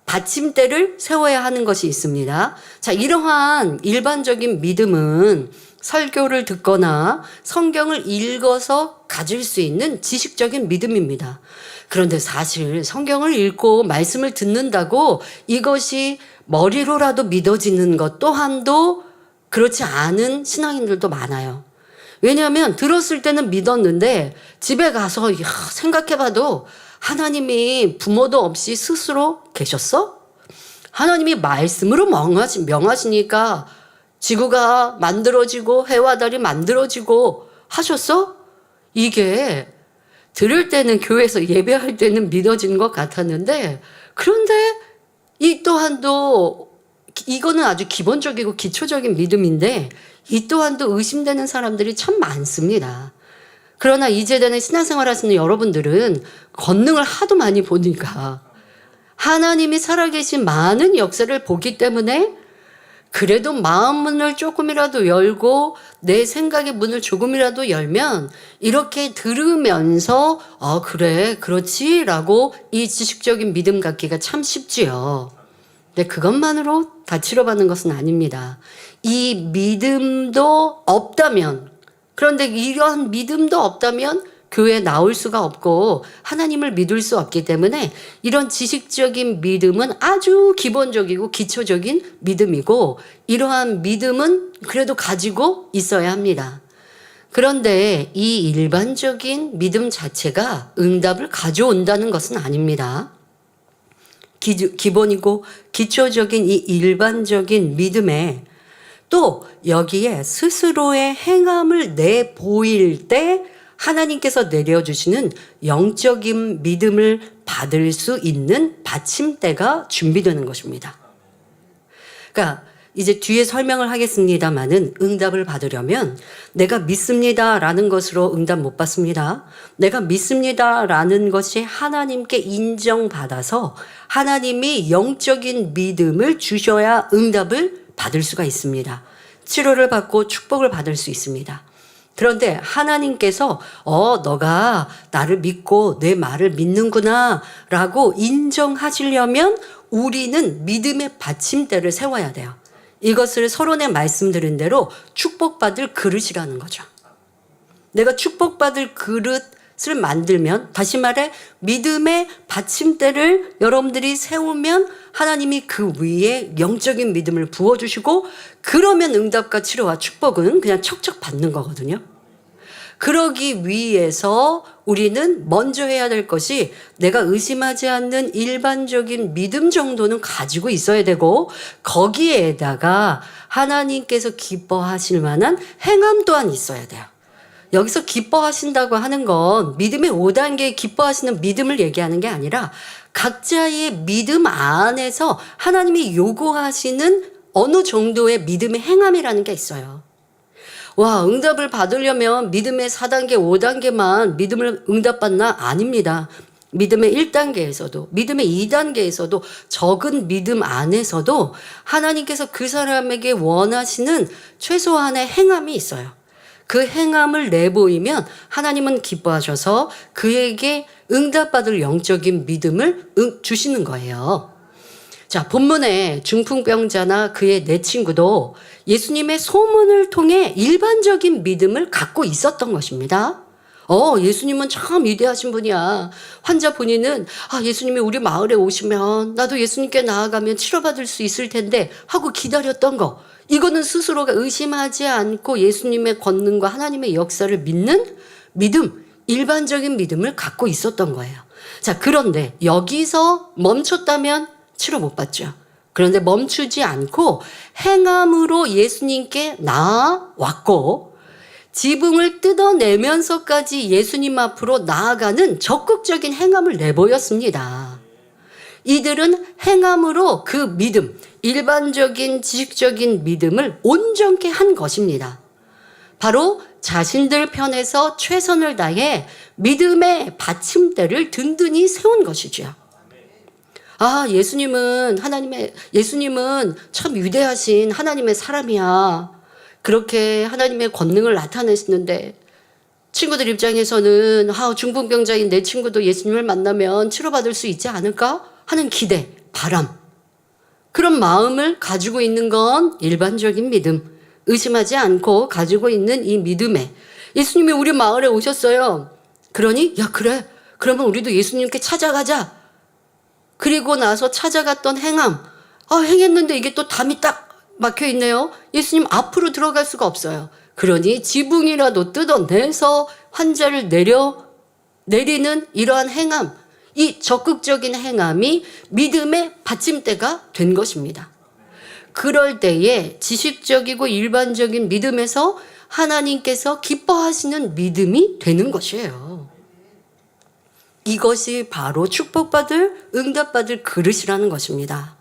받침대를 세워야 하는 것이 있습니다. 자, 이러한 일반적인 믿음은 설교를 듣거나 성경을 읽어서 가질 수 있는 지식적인 믿음입니다. 그런데 사실 성경을 읽고 말씀을 듣는다고 이것이 머리로라도 믿어지는 것 또한도 그렇지 않은 신앙인들도 많아요. 왜냐하면 들었을 때는 믿었는데 집에 가서 생각해봐도 하나님이 부모도 없이 스스로 계셨어? 하나님이 말씀으로 명하시니까 지구가 만들어지고 해와 달이 만들어지고 하셨어? 이게 들을 때는 교회에서 예배할 때는 믿어지는 것 같았는데 그런데 이 또한도 이거는 아주 기본적이고 기초적인 믿음인데 이 또한도 의심되는 사람들이 참 많습니다. 그러나 이제되는 신앙생활 하시는 여러분들은 권능을 하도 많이 보니까 하나님이 살아계신 많은 역사를 보기 때문에 그래도 마음 문을 조금이라도 열고 내 생각의 문을 조금이라도 열면 이렇게 들으면서 그래 그렇지 라고 이 지식적인 믿음 갖기가 참 쉽지요. 근데 그것만으로 다 치료받는 것은 아닙니다. 이 믿음도 없다면, 그런데 이러한 믿음도 없다면 교회에 나올 수가 없고 하나님을 믿을 수 없기 때문에 이런 지식적인 믿음은 아주 기본적이고 기초적인 믿음이고 이러한 믿음은 그래도 가지고 있어야 합니다. 그런데 이 일반적인 믿음 자체가 응답을 가져온다는 것은 아닙니다. 기본이고 기초적인 이 일반적인 믿음에 또 여기에 스스로의 행함을 내보일 때 하나님께서 내려주시는 영적인 믿음을 받을 수 있는 받침대가 준비되는 것입니다. 그러니까 이제 뒤에 설명을 하겠습니다마는 응답을 받으려면 내가 믿습니다라는 것으로 응답 못 받습니다. 내가 믿습니다라는 것이 하나님께 인정받아서 하나님이 영적인 믿음을 주셔야 응답을 받을 수가 있습니다. 치료를 받고 축복을 받을 수 있습니다. 그런데 하나님께서 너가 나를 믿고 내 말을 믿는구나 라고 인정하시려면 우리는 믿음의 받침대를 세워야 돼요. 이것을 서론에 말씀드린 대로 축복받을 그릇이라는 거죠. 내가 축복받을 그릇을 만들면, 다시 말해 믿음의 받침대를 여러분들이 세우면 하나님이 그 위에 영적인 믿음을 부어주시고, 그러면 응답과 치료와 축복은 그냥 척척 받는 거거든요. 그러기 위해서 우리는 먼저 해야 될 것이 내가 의심하지 않는 일반적인 믿음 정도는 가지고 있어야 되고, 거기에다가 하나님께서 기뻐하실 만한 행함 또한 있어야 돼요. 여기서 기뻐하신다고 하는 건 믿음의 5단계에 기뻐하시는 믿음을 얘기하는 게 아니라 각자의 믿음 안에서 하나님이 요구하시는 어느 정도의 믿음의 행함이라는 게 있어요. 와, 응답을 받으려면 믿음의 4단계, 5단계만 믿음을 응답받나? 아닙니다. 믿음의 1단계에서도, 믿음의 2단계에서도, 적은 믿음 안에서도 하나님께서 그 사람에게 원하시는 최소한의 행함이 있어요. 그 행함을 내보이면 하나님은 기뻐하셔서 그에게 응답받을 영적인 믿음을 주시는 거예요. 자, 본문에 중풍병자나 그의 네 친구도 예수님의 소문을 통해 일반적인 믿음을 갖고 있었던 것입니다. 예수님은 참 위대하신 분이야. 환자 본인은 예수님이 우리 마을에 오시면 나도 예수님께 나아가면 치료받을 수 있을 텐데 하고 기다렸던 거. 이거는 스스로가 의심하지 않고 예수님의 권능과 하나님의 역사를 믿는 믿음, 일반적인 믿음을 갖고 있었던 거예요. 자, 그런데 여기서 멈췄다면 치료 못 받죠. 그런데 멈추지 않고 행함으로 예수님께 나아왔고, 지붕을 뜯어내면서까지 예수님 앞으로 나아가는 적극적인 행함을 내보였습니다. 이들은 행함으로 그 믿음, 일반적인 지식적인 믿음을 온전케 한 것입니다. 바로 자신들 편에서 최선을 다해 믿음의 받침대를 든든히 세운 것이죠. 예수님은 참 위대하신 하나님의 사람이야. 그렇게 하나님의 권능을 나타내시는데 친구들 입장에서는 중풍병자인 내 친구도 예수님을 만나면 치료받을 수 있지 않을까 하는 기대, 바람, 그런 마음을 가지고 있는 건 일반적인 믿음, 의심하지 않고 가지고 있는 이 믿음에 예수님이 우리 마을에 오셨어요. 그러니 그래, 그러면 우리도 예수님께 찾아가자. 그리고 나서 찾아갔던 행함, 행했는데 이게 또 담이 딱 막혀 있네요. 예수님 앞으로 들어갈 수가 없어요. 그러니 지붕이라도 뜯어내서 환자를 내리는 이러한 행함, 이 적극적인 행함이 믿음의 받침대가 된 것입니다. 그럴 때에 지식적이고 일반적인 믿음에서 하나님께서 기뻐하시는 믿음이 되는 것이에요. 이것이 바로 축복받을, 응답받을 그릇이라는 것입니다.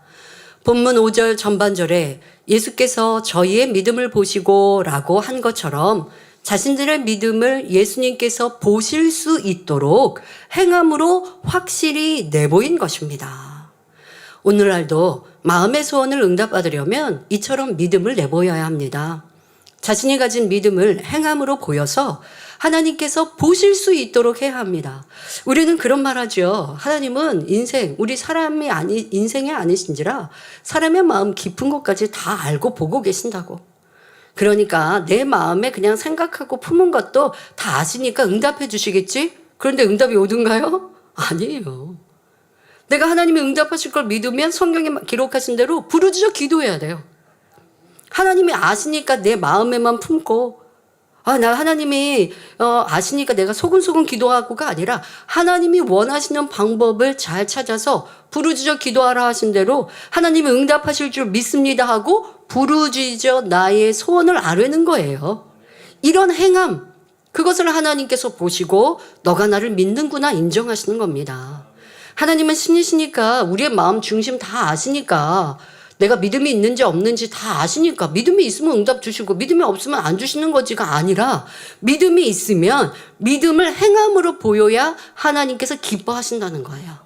본문 5절 전반절에 예수께서 저희의 믿음을 보시고 라고 한 것처럼 자신들의 믿음을 예수님께서 보실 수 있도록 행함으로 확실히 내보인 것입니다. 오늘날도 마음의 소원을 응답받으려면 이처럼 믿음을 내보여야 합니다. 자신이 가진 믿음을 행함으로 보여서 하나님께서 보실 수 있도록 해야 합니다. 우리는 그런 말 하죠. 하나님은 우리 사람이 인생이 아니신지라 사람의 마음 깊은 것까지 다 알고 보고 계신다고. 그러니까 내 마음에 그냥 생각하고 품은 것도 다 아시니까 응답해 주시겠지? 그런데 응답이 오든가요? 아니에요. 내가 하나님이 응답하실 걸 믿으면 성경에 기록하신 대로 부르짖어 기도해야 돼요. 하나님이 아시니까 내 마음에만 품고 나 하나님이 아시니까 내가 소근소근 기도하고가 아니라 하나님이 원하시는 방법을 잘 찾아서 부르짖어 기도하라 하신 대로 하나님이 응답하실 줄 믿습니다 하고 부르짖어 나의 소원을 아뢰는 거예요. 이런 행함, 그것을 하나님께서 보시고 너가 나를 믿는구나 인정하시는 겁니다. 하나님은 신이시니까 우리의 마음 중심 다 아시니까 내가 믿음이 있는지 없는지 다 아시니까 믿음이 있으면 응답 주시고 믿음이 없으면 안 주시는 거지가 아니라 믿음이 있으면 믿음을 행함으로 보여야 하나님께서 기뻐하신다는 거예요.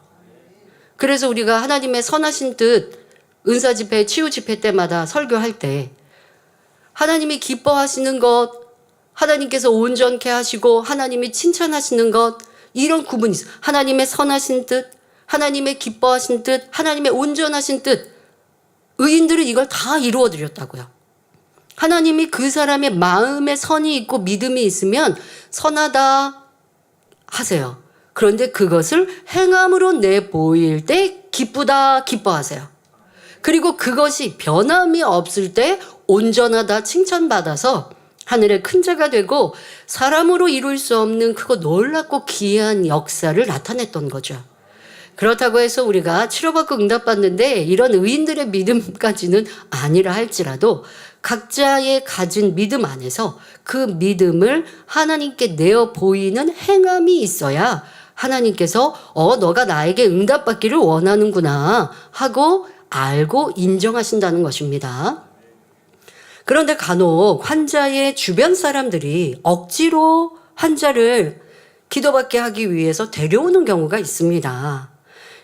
그래서 우리가 하나님의 선하신 뜻 은사 집회, 치유 집회 때마다 설교할 때 하나님이 기뻐하시는 것, 하나님께서 온전케 하시고 하나님이 칭찬하시는 것, 이런 구분이 있어요. 하나님의 선하신 뜻, 하나님의 기뻐하신 뜻, 하나님의 온전하신 뜻. 의인들은 이걸 다 이루어 드렸다고요. 하나님이 그 사람의 마음에 선이 있고 믿음이 있으면 선하다 하세요. 그런데 그것을 행함으로 내보일 때 기쁘다 기뻐하세요. 그리고 그것이 변함이 없을 때 온전하다 칭찬받아서 하늘의 큰 자가 되고 사람으로 이룰 수 없는 크고 놀랍고 기이한 역사를 나타냈던 거죠. 그렇다고 해서 우리가 치료받고 응답받는데 이런 의인들의 믿음까지는 아니라 할지라도 각자의 가진 믿음 안에서 그 믿음을 하나님께 내어 보이는 행함이 있어야 하나님께서 너가 나에게 응답받기를 원하는구나 하고 알고 인정하신다는 것입니다. 그런데 간혹 환자의 주변 사람들이 억지로 환자를 기도받게 하기 위해서 데려오는 경우가 있습니다.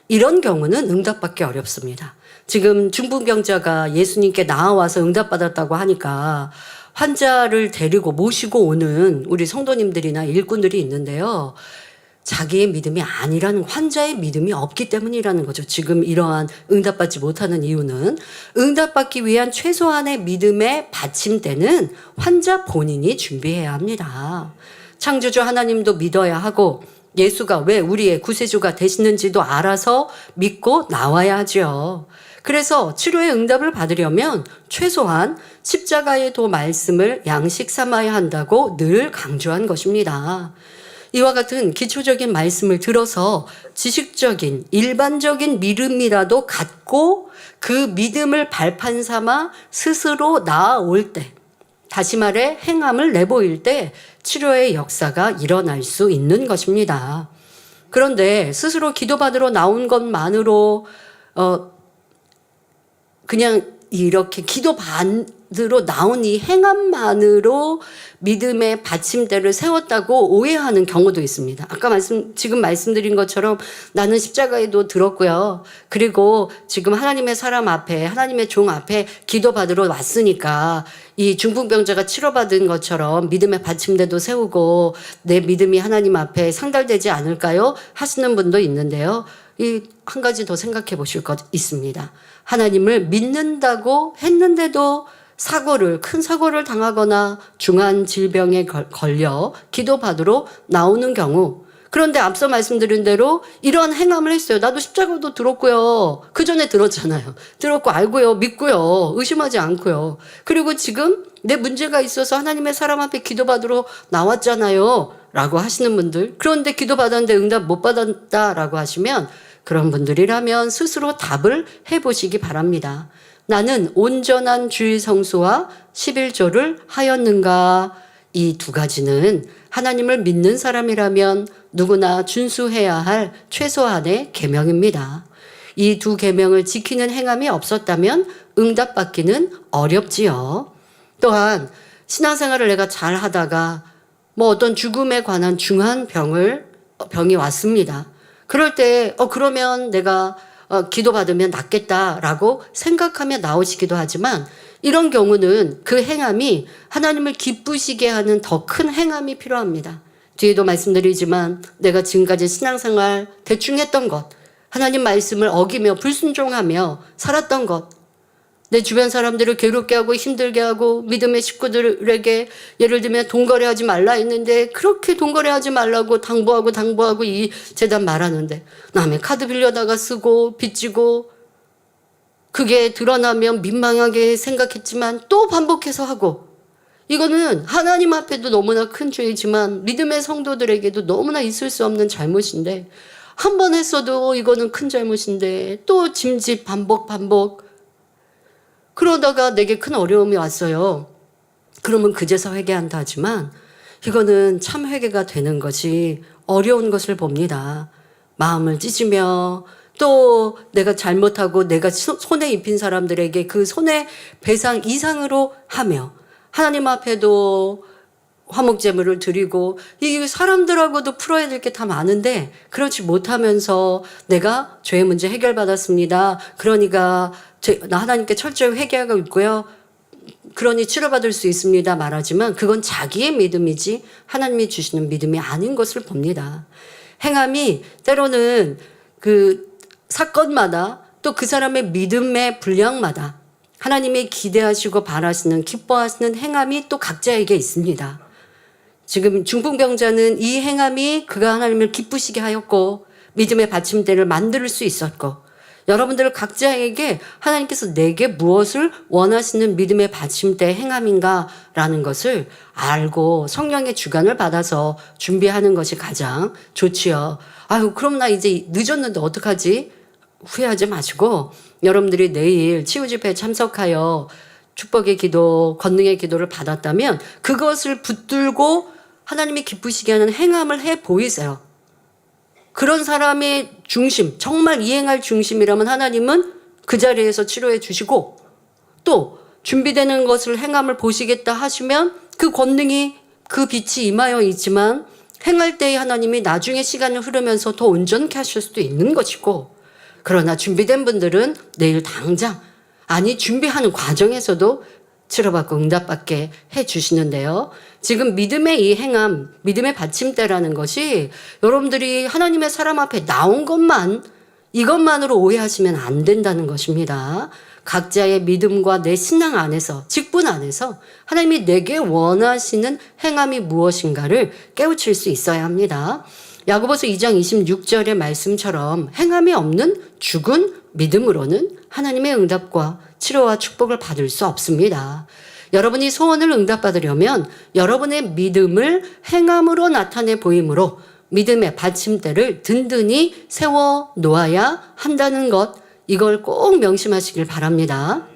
이런 경우는 응답받기 어렵습니다. 지금 중풍병자가 예수님께 나와서 응답받았다고 하니까 환자를 데리고 모시고 오는 우리 성도님들이나 일꾼들이 있는데요. 자기의 믿음이 아니라는, 환자의 믿음이 없기 때문이라는 거죠. 지금 이러한 응답받지 못하는 이유는 응답받기 위한 최소한의 믿음의 받침대는 환자 본인이 준비해야 합니다. 창조주 하나님도 믿어야 하고 예수가 왜 우리의 구세주가 되시는지도 알아서 믿고 나와야 하죠. 그래서 치료의 응답을 받으려면 최소한 십자가의 도 말씀을 양식 삼아야 한다고 늘 강조한 것입니다. 이와 같은 기초적인 말씀을 들어서 지식적인 일반적인 믿음이라도 갖고 그 믿음을 발판 삼아 스스로 나아올 때, 다시 말해 행함을 내보일 때 치료의 역사가 일어날 수 있는 것입니다. 그런데 스스로 기도받으러 나온 것만으로 그냥 이렇게 기도받으러 나온 이 행함만으로 믿음의 받침대를 세웠다고 오해하는 경우도 있습니다. 아까 지금 말씀드린 것처럼 나는 십자가에도 들었고요. 그리고 지금 하나님의 사람 앞에, 하나님의 종 앞에 기도받으러 왔으니까 이 중풍병자가 치료받은 것처럼 믿음의 받침대도 세우고 내 믿음이 하나님 앞에 상달되지 않을까요? 하시는 분도 있는데요. 이 한 가지 더 생각해 보실 것 있습니다. 하나님을 믿는다고 했는데도 큰 사고를 당하거나 중한 질병에 걸려 기도받으러 나오는 경우, 그런데 앞서 말씀드린 대로 이러한 행함을 했어요. 나도 십자가도 들었고요. 그 전에 들었잖아요. 들었고 알고요. 믿고요. 의심하지 않고요. 그리고 지금 내 문제가 있어서 하나님의 사람 앞에 기도받으러 나왔잖아요. 라고 하시는 분들, 그런데 기도받았는데 응답 못 받았다라고 하시면 그런 분들이라면 스스로 답을 해보시기 바랍니다. 나는 온전한 주일 성수와 11조를 하였는가? 이 두 가지는 하나님을 믿는 사람이라면 누구나 준수해야 할 최소한의 계명입니다. 이 두 계명을 지키는 행함이 없었다면 응답받기는 어렵지요. 또한 신앙생활을 내가 잘 하다가 어떤 죽음에 관한 중한 병이 왔습니다. 그럴 때 그러면 내가 기도받으면 낫겠다라고 생각하며 나오시기도 하지만 이런 경우는 그 행함이 하나님을 기쁘시게 하는 더 큰 행함이 필요합니다. 뒤에도 말씀드리지만 내가 지금까지 신앙생활 대충 했던 것, 하나님 말씀을 어기며 불순종하며 살았던 것, 내 주변 사람들을 괴롭게 하고 힘들게 하고 믿음의 식구들에게 예를 들면 돈거래하지 말라 했는데 그렇게 돈거래하지 말라고 당부하고 이 재단 말하는데 남의 카드 빌려다가 쓰고 빚지고 그게 드러나면 민망하게 생각했지만 또 반복해서 하고, 이거는 하나님 앞에도 너무나 큰 죄이지만 믿음의 성도들에게도 너무나 있을 수 없는 잘못인데, 한 번 했어도 이거는 큰 잘못인데 또 짐짓 반복 그러다가 내게 큰 어려움이 왔어요. 그러면 그제서 회개한다 하지만 이거는 참 회개가 되는 것이 어려운 것을 봅니다. 마음을 찢으며 또 내가 잘못하고 내가 손해 입힌 사람들에게 그 손해 배상 이상으로 하며 하나님 앞에도 화목제물을 드리고 이 사람들하고도 풀어야 될 게 다 많은데 그렇지 못하면서 내가 죄의 문제 해결받았습니다. 그러니까 나 하나님께 철저히 회개하고 있고요. 그러니 치료받을 수 있습니다 말하지만 그건 자기의 믿음이지 하나님이 주시는 믿음이 아닌 것을 봅니다. 행함이 때로는 그 사건마다 또 그 사람의 믿음의 분량마다 하나님이 기대하시고 바라시는 기뻐하시는 행함이 또 각자에게 있습니다. 지금 중풍병자는 이 행함이 그가 하나님을 기쁘시게 하였고 믿음의 받침대를 만들 수 있었고 여러분들 각자에게 하나님께서 내게 무엇을 원하시는 믿음의 받침대 행함인가라는 것을 알고 성령의 주관을 받아서 준비하는 것이 가장 좋지요. 아유 그럼 나 이제 늦었는데 어떡하지? 후회하지 마시고 여러분들이 내일 치유집회에 참석하여 축복의 기도, 권능의 기도를 받았다면 그것을 붙들고 하나님이 기쁘시게 하는 행함을 해 보이세요. 그런 사람의 중심, 정말 이행할 중심이라면 하나님은 그 자리에서 치료해 주시고 또 준비되는 것을 행함을 보시겠다 하시면 그 권능이 그 빛이 임하여 있지만 행할 때에 하나님이 나중에 시간이 흐르면서 더 온전케 하실 수도 있는 것이고 그러나 준비된 분들은 내일 당장 아니 준비하는 과정에서도 치료받고 응답받게 해 주시는데요. 지금 믿음의 이 행함, 믿음의 받침대라는 것이 여러분들이 하나님의 사람 앞에 나온 것만 이것만으로 오해하시면 안 된다는 것입니다. 각자의 믿음과 내 신앙 안에서 직분 안에서 하나님이 내게 원하시는 행함이 무엇인가를 깨우칠 수 있어야 합니다. 야고보서 2장 26절의 말씀처럼 행함이 없는 죽은 믿음으로는 하나님의 응답과 치료와 축복을 받을 수 없습니다. 여러분이 소원을 응답받으려면 여러분의 믿음을 행함으로 나타내 보임으로 믿음의 받침대를 든든히 세워 놓아야 한다는 것, 이걸 꼭 명심하시길 바랍니다.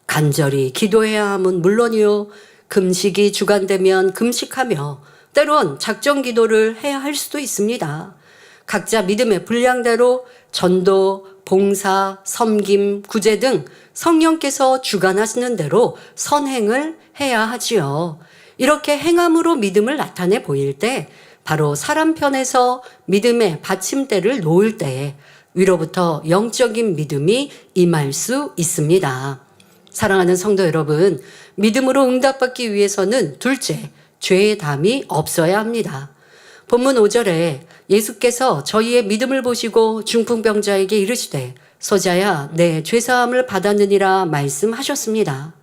간절히 기도해야 함은 물론이요 금식이 주관되면 금식하며 때론 작정 기도를 해야 할 수도 있습니다. 각자 믿음의 분량대로 전도, 봉사, 섬김, 구제 등 성령께서 주관하시는 대로 선행을 해야 하지요. 이렇게 행함으로 믿음을 나타내 보일 때 바로 사람 편에서 믿음의 받침대를 놓을 때에 위로부터 영적인 믿음이 임할 수 있습니다. 사랑하는 성도 여러분, 믿음으로 응답받기 위해서는 둘째, 죄의 담이 없어야 합니다. 본문 5절에 예수께서 저희의 믿음을 보시고 중풍병자에게 이르시되 소자야 내 죄사함을 받았느니라 말씀하셨습니다.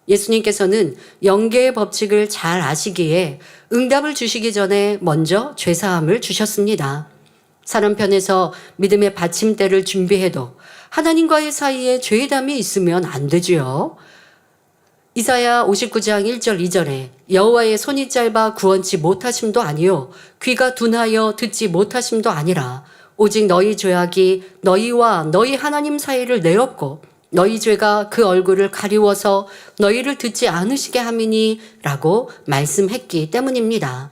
예수님께서는 영계의 법칙을 잘 아시기에 응답을 주시기 전에 먼저 죄사함을 주셨습니다. 사람 편에서 믿음의 받침대를 준비해도 하나님과의 사이에 죄의 담이 있으면 안 되지요. 이사야 59장 1절 2절에 여호와의 손이 짧아 구원치 못하심도 아니요 귀가 둔하여 듣지 못하심도 아니라 오직 너희 죄악이 너희와 너희 하나님 사이를 내었고 너희 죄가 그 얼굴을 가리워서 너희를 듣지 않으시게 함이니 라고 말씀했기 때문입니다.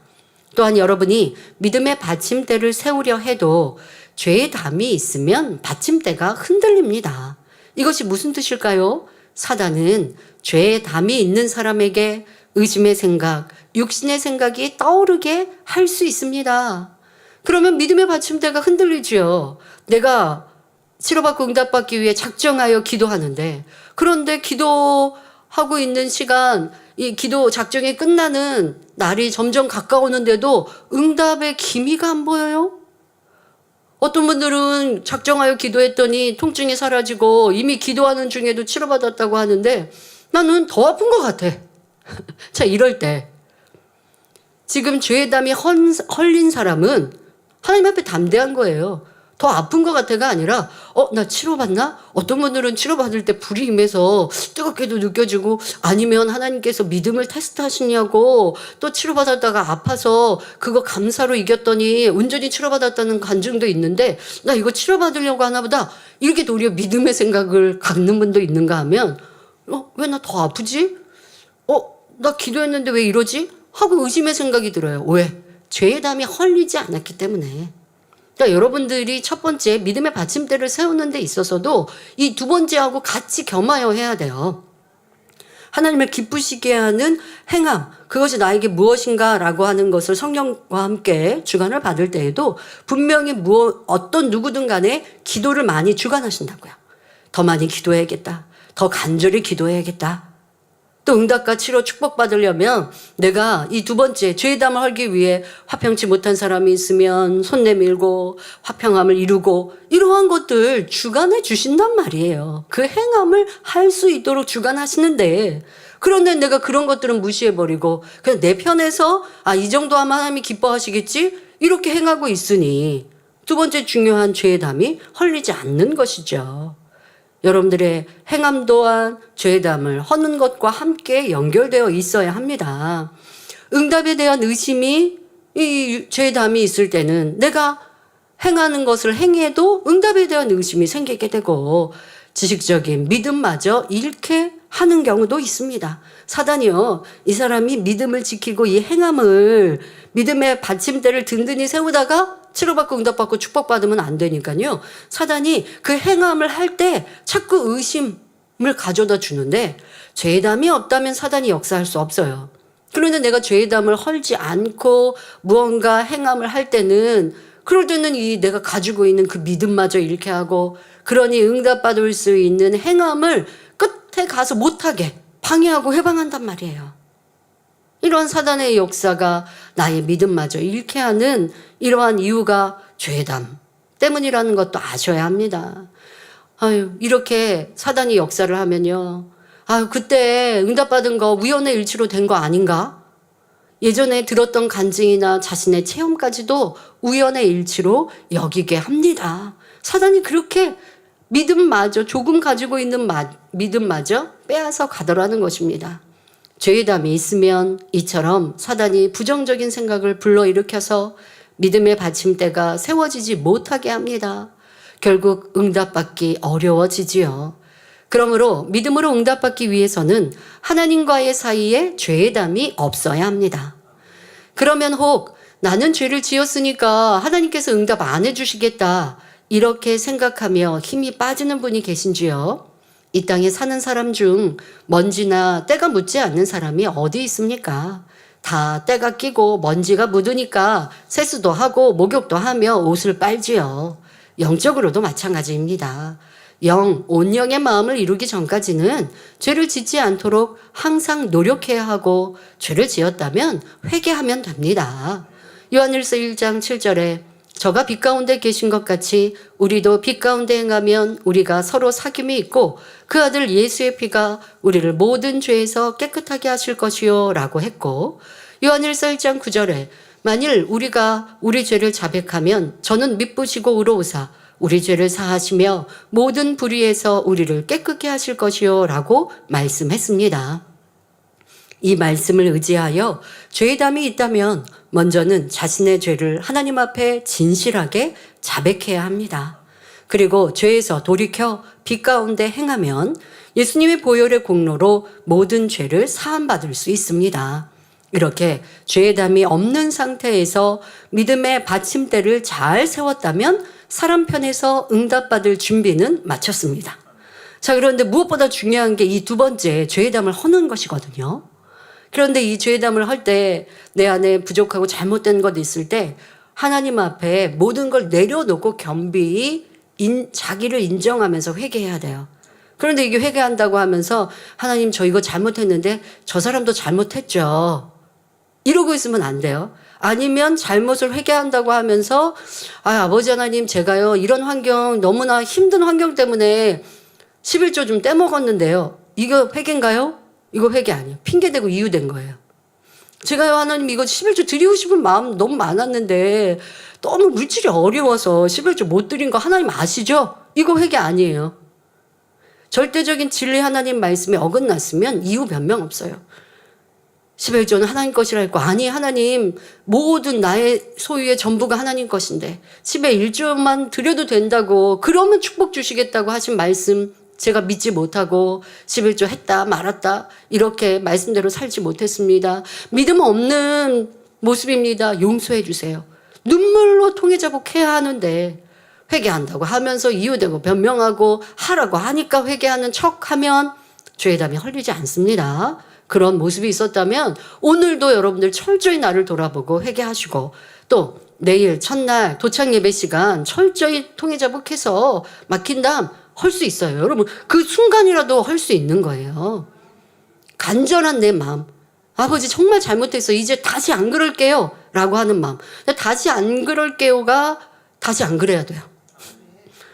또한 여러분이 믿음의 받침대를 세우려 해도 죄의 담이 있으면 받침대가 흔들립니다. 이것이 무슨 뜻일까요? 사단은 죄의 담이 있는 사람에게 의심의 생각, 육신의 생각이 떠오르게 할 수 있습니다. 그러면 믿음의 받침대가 흔들리지요. 내가 치료받고 응답받기 위해 작정하여 기도하는데 그런데 기도하고 있는 시간, 이 기도 작정이 끝나는 날이 점점 가까우는데도 응답의 기미가 안 보여요? 어떤 분들은 작정하여 기도했더니 통증이 사라지고 이미 기도하는 중에도 치료받았다고 하는데 나는 더 아픈 것 같아. 자, 이럴 때 지금 죄의 담이 헐린 사람은 하나님 앞에 담대한 거예요. 더 아픈 것 같아가 아니라 나 치료받나? 어떤 분들은 치료받을 때 불이 임해서 뜨겁게도 느껴지고 아니면 하나님께서 믿음을 테스트하시냐고 또 치료받았다가 아파서 그거 감사로 이겼더니 온전히 치료받았다는 간증도 있는데 나 이거 치료받으려고 하나 보다 이렇게 도리어 믿음의 생각을 갖는 분도 있는가 하면 왜 나 더 아프지? 나 기도했는데 왜 이러지? 하고 의심의 생각이 들어요. 왜? 죄의 담이 헐리지 않았기 때문에. 그러니까 여러분들이 첫 번째 믿음의 받침대를 세우는 데 있어서도 이 두 번째하고 같이 겸하여 해야 돼요. 하나님을 기쁘시게 하는 행함, 그것이 나에게 무엇인가라고 하는 것을 성령과 함께 주관을 받을 때에도 분명히 어떤 누구든 간에 기도를 많이 주관하신다고요. 더 많이 기도해야겠다. 더 간절히 기도해야겠다. 또 응답과 치료 축복받으려면 내가 이 두 번째 죄의 담을 헐기 위해 화평치 못한 사람이 있으면 손 내밀고 화평함을 이루고 이러한 것들 주관해 주신단 말이에요. 그 행함을 할 수 있도록 주관하시는데 그런데 내가 그런 것들은 무시해버리고 그냥 내 편에서 이 정도 하면 하나님이 기뻐하시겠지? 이렇게 행하고 있으니 두 번째 중요한 죄의 담이 헐리지 않는 것이죠. 여러분들의 행함 또한 죄의 담을 허는 것과 함께 연결되어 있어야 합니다. 응답에 대한 의심이 이 죄의 담이 있을 때는 내가 행하는 것을 행해도 응답에 대한 의심이 생기게 되고 지식적인 믿음마저 잃게 하는 경우도 있습니다. 사단이요, 이 사람이 믿음을 지키고 이 행함을 믿음의 받침대를 든든히 세우다가 치료받고 응답받고 축복받으면 안 되니까요. 사단이 그 행함을 할 때 자꾸 의심을 가져다 주는데 죄의 담이 없다면 사단이 역사할 수 없어요. 그런데 내가 죄의 담을 헐지 않고 무언가 행함을 할 때는 그럴 때는 이 내가 가지고 있는 그 믿음마저 잃게 하고 그러니 응답받을 수 있는 행함을 끝에 가서 못하게 방해하고 해방한단 말이에요. 이러한 사단의 역사가 나의 믿음마저 잃게 하는 이러한 이유가 죄의 담 때문이라는 것도 아셔야 합니다. 이렇게 사단이 역사를 하면요. 그때 응답받은 거 우연의 일치로 된 거 아닌가? 예전에 들었던 간증이나 자신의 체험까지도 우연의 일치로 여기게 합니다. 사단이 그렇게 믿음마저 조금 가지고 있는 믿음마저 빼앗아 가더라는 것입니다. 죄의 담이 있으면 이처럼 사단이 부정적인 생각을 불러일으켜서 믿음의 받침대가 세워지지 못하게 합니다. 결국 응답받기 어려워지지요. 그러므로 믿음으로 응답받기 위해서는 하나님과의 사이에 죄의 담이 없어야 합니다. 그러면 혹 나는 죄를 지었으니까 하나님께서 응답 안 해주시겠다 이렇게 생각하며 힘이 빠지는 분이 계신지요? 이 땅에 사는 사람 중 먼지나 때가 묻지 않는 사람이 어디 있습니까? 다 때가 끼고 먼지가 묻으니까 세수도 하고 목욕도 하며 옷을 빨지요. 영적으로도 마찬가지입니다. 온 영의 마음을 이루기 전까지는 죄를 짓지 않도록 항상 노력해야 하고 죄를 지었다면 회개하면 됩니다. 요한일서 1장 7절에 저가 빛 가운데 계신 것 같이 우리도 빛 가운데 행하면 우리가 서로 사귐이 있고 그 아들 예수의 피가 우리를 모든 죄에서 깨끗하게 하실 것이요 라고 했고 요한일서 1장 9절에 만일 우리가 우리 죄를 자백하면 저는 미쁘시고 의로우사 우리 죄를 사하시며 모든 불의에서 우리를 깨끗게 하실 것이요 라고 말씀했습니다. 이 말씀을 의지하여 죄의 담이 있다면 먼저는 자신의 죄를 하나님 앞에 진실하게 자백해야 합니다. 그리고 죄에서 돌이켜 빛 가운데 행하면 예수님의 보혈의 공로로 모든 죄를 사함받을 수 있습니다. 이렇게 죄의 담이 없는 상태에서 믿음의 받침대를 잘 세웠다면 사람 편에서 응답받을 준비는 마쳤습니다. 자, 그런데 무엇보다 중요한 게 이 두 번째 죄의 담을 허는 것이거든요. 그런데 이 죄의 담을 할 때 내 안에 부족하고 잘못된 것 있을 때 하나님 앞에 모든 걸 내려놓고 겸비히 자기를 인정하면서 회개해야 돼요. 그런데 이게 회개한다고 하면서 하나님 저 이거 잘못했는데 저 사람도 잘못했죠. 이러고 있으면 안 돼요. 아니면 잘못을 회개한다고 하면서 아버지 하나님 제가요 이런 환경 너무나 힘든 환경 때문에 11조 좀 떼먹었는데요. 이거 회개인가요? 이거 회개 아니에요. 핑계대고 이유된 거예요. 제가요 하나님 이거 11조 드리고 싶은 마음 너무 많았는데 너무 물질이 어려워서 11조 못 드린 거 하나님 아시죠? 이거 회개 아니에요. 절대적인 진리 하나님 말씀에 어긋났으면 이유 변명 없어요. 11조는 하나님 것이라 했고 아니 하나님 모든 나의 소유의 전부가 하나님 것인데 10의 1조만 드려도 된다고 그러면 축복 주시겠다고 하신 말씀 제가 믿지 못하고 11조 했다 말았다 이렇게 말씀대로 살지 못했습니다. 믿음 없는 모습입니다. 용서해 주세요. 눈물로 통해자복해야 하는데 회개한다고 하면서 이유되고 변명하고 하라고 하니까 회개하는 척하면 죄의 담이 헐리지 않습니다. 그런 모습이 있었다면 오늘도 여러분들 철저히 나를 돌아보고 회개하시고 또 내일 첫날 도착 예배 시간 철저히 통해자복해서 막힌 다음 할 수 있어요. 여러분 그 순간이라도 할 수 있는 거예요. 간절한 내 마음. 아버지 정말 잘못했어. 이제 다시 안 그럴게요. 라고 하는 마음. 근데 다시 안 그럴게요가 다시 안 그래야 돼요.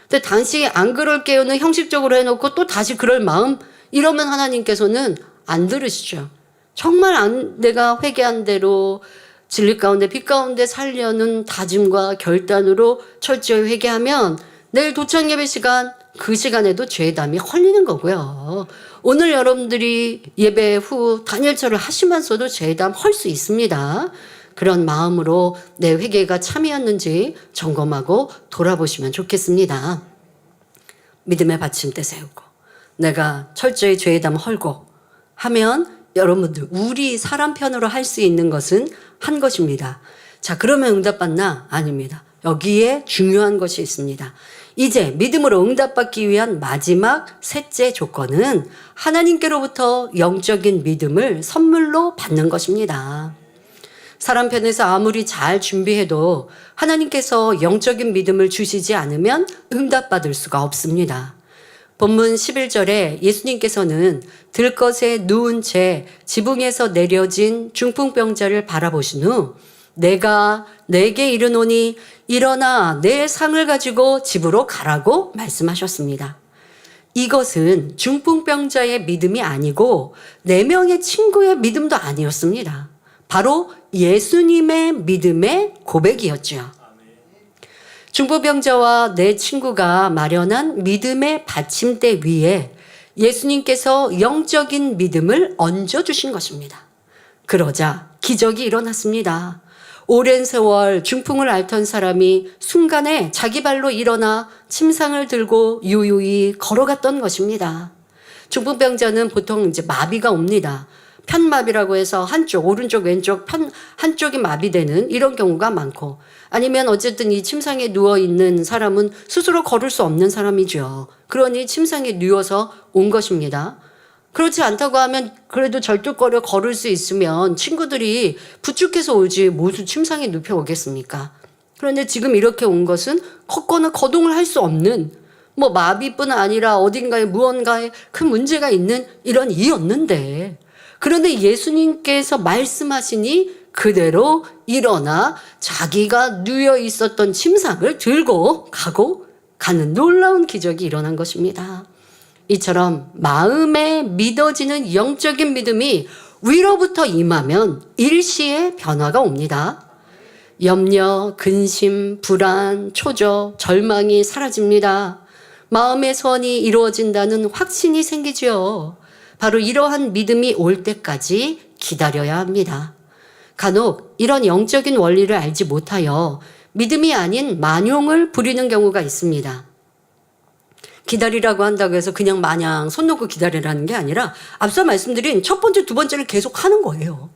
근데 다시 안 그럴게요는 형식적으로 해놓고 또 다시 그럴 마음. 이러면 하나님께서는 안 들으시죠. 정말 내가 회개한 대로 진리 가운데 빛 가운데 살려는 다짐과 결단으로 철저히 회개하면 내일 도착 예배 시간 그 시간에도 죄의 담이 헐리는 거고요. 오늘 여러분들이 예배 후 단일처를 하시면서도 죄의 담 헐 수 있습니다. 그런 마음으로 내 회개가 참이었는지 점검하고 돌아보시면 좋겠습니다. 믿음의 받침대 세우고 내가 철저히 죄의 담 헐고 하면 여러분들 우리 사람 편으로 할 수 있는 것은 한 것입니다. 자, 그러면 응답받나? 아닙니다. 여기에 중요한 것이 있습니다. 이제 믿음으로 응답받기 위한 마지막 셋째 조건은 하나님께로부터 영적인 믿음을 선물로 받는 것입니다. 사람 편에서 아무리 잘 준비해도 하나님께서 영적인 믿음을 주시지 않으면 응답받을 수가 없습니다. 본문 11절에 예수님께서는 들것에 누운 채 지붕에서 내려진 중풍병자를 바라보신 후 내가 내게 이르노니 일어나 내 상을 가지고 집으로 가라고 말씀하셨습니다. 이것은 중풍병자의 믿음이 아니고 4명의 친구의 믿음도 아니었습니다. 바로 예수님의 믿음의 고백이었죠. 중풍병자와 내 친구가 마련한 믿음의 받침대 위에 예수님께서 영적인 믿음을 얹어주신 것입니다. 그러자 기적이 일어났습니다. 오랜 세월 중풍을 앓던 사람이 순간에 자기 발로 일어나 침상을 들고 유유히 걸어갔던 것입니다. 중풍병자는 보통 이제 마비가 옵니다. 편마비라고 해서 한쪽, 오른쪽, 왼쪽 한쪽이 마비되는 이런 경우가 많고 아니면 어쨌든 이 침상에 누워있는 사람은 스스로 걸을 수 없는 사람이죠. 그러니 침상에 누워서 온 것입니다. 그렇지 않다고 하면 그래도 절뚝거려 걸을 수 있으면 친구들이 부축해서 오지 무슨 침상에 눕혀 오겠습니까? 그런데 지금 이렇게 온 것은 걷거나 거동을 할 수 없는 뭐 마비뿐 아니라 어딘가에 무언가에 큰 문제가 있는 이런 이였는데 그런데 예수님께서 말씀하시니 그대로 일어나 자기가 누워 있었던 침상을 들고 가는 놀라운 기적이 일어난 것입니다. 이처럼 마음에 믿어지는 영적인 믿음이 위로부터 임하면 일시에 변화가 옵니다. 염려, 근심, 불안, 초조, 절망이 사라집니다. 마음의 소원이 이루어진다는 확신이 생기죠. 바로 이러한 믿음이 올 때까지 기다려야 합니다. 간혹 이런 영적인 원리를 알지 못하여 믿음이 아닌 만용을 부리는 경우가 있습니다. 기다리라고 한다고 해서 그냥 마냥 손 놓고 기다리라는 게 아니라 앞서 말씀드린 첫 번째, 두 번째를 계속 하는 거예요.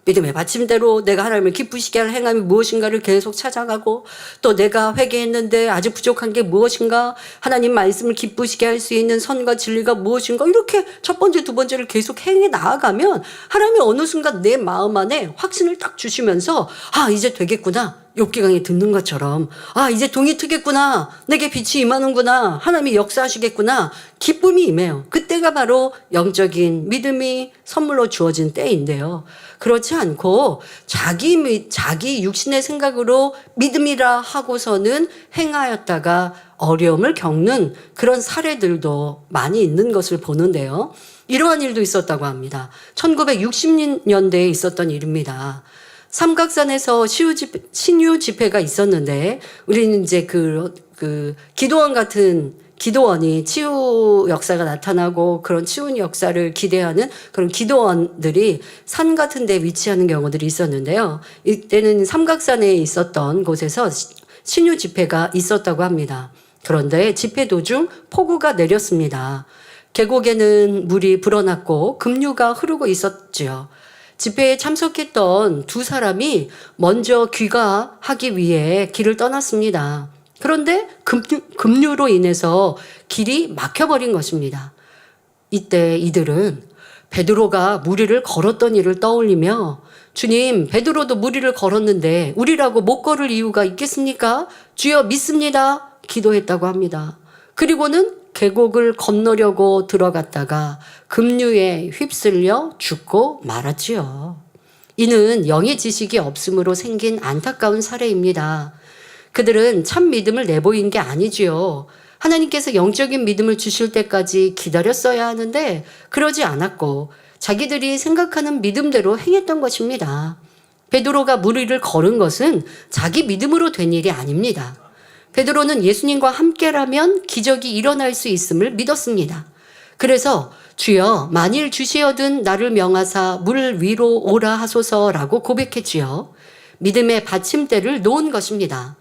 믿음의 받침대로 내가 하나님을 기쁘시게 할 행함이 무엇인가를 계속 찾아가고 또 내가 회개했는데 아직 부족한 게 무엇인가 하나님 말씀을 기쁘시게 할 수 있는 선과 진리가 무엇인가 이렇게 첫 번째, 두 번째를 계속 행해 나아가면 하나님이 어느 순간 내 마음 안에 확신을 딱 주시면서 아 이제 되겠구나. 욥기 강의 듣는 것처럼 아 이제 동이 트겠구나. 내게 빛이 임하는구나. 하나님이 역사하시겠구나. 기쁨이 임해요. 그때가 바로 영적인 믿음이 선물로 주어진 때인데요. 그렇지 않고 자기 육신의 생각으로 믿음이라 하고서는 행하였다가 어려움을 겪는 그런 사례들도 많이 있는 것을 보는데요. 이러한 일도 있었다고 합니다. 1960년대에 있었던 일입니다. 삼각산에서 신유 집회가 있었는데 우리는 이제 그 기도원 같은 기도원이 치유 역사가 나타나고 그런 치유 역사를 기대하는 그런 기도원들이 산 같은 데 위치하는 경우들이 있었는데요. 이때는 삼각산에 있었던 곳에서 신유 집회가 있었다고 합니다. 그런데 집회 도중 폭우가 내렸습니다. 계곡에는 물이 불어났고 급류가 흐르고 있었죠. 집회에 참석했던 두 사람이 먼저 귀가하기 위해 길을 떠났습니다. 그런데 급류로 인해서 길이 막혀버린 것입니다. 이때 이들은 베드로가 무리를 걸었던 일을 떠올리며 주님, 베드로도 무리를 걸었는데 우리라고 못 걸을 이유가 있겠습니까? 주여 믿습니다. 기도했다고 합니다. 그리고는 계곡을 건너려고 들어갔다가 급류에 휩쓸려 죽고 말았지요. 이는 영의 지식이 없음으로 생긴 안타까운 사례입니다. 그들은 참 믿음을 내보인 게 아니지요. 하나님께서 영적인 믿음을 주실 때까지 기다렸어야 하는데 그러지 않았고 자기들이 생각하는 믿음대로 행했던 것입니다. 베드로가 물 위를 걸은 것은 자기 믿음으로 된 일이 아닙니다. 베드로는 예수님과 함께라면 기적이 일어날 수 있음을 믿었습니다. 그래서 주여 만일 주시어든 나를 명하사 물 위로 오라 하소서라고 고백했지요. 믿음의 받침대를 놓은 것입니다.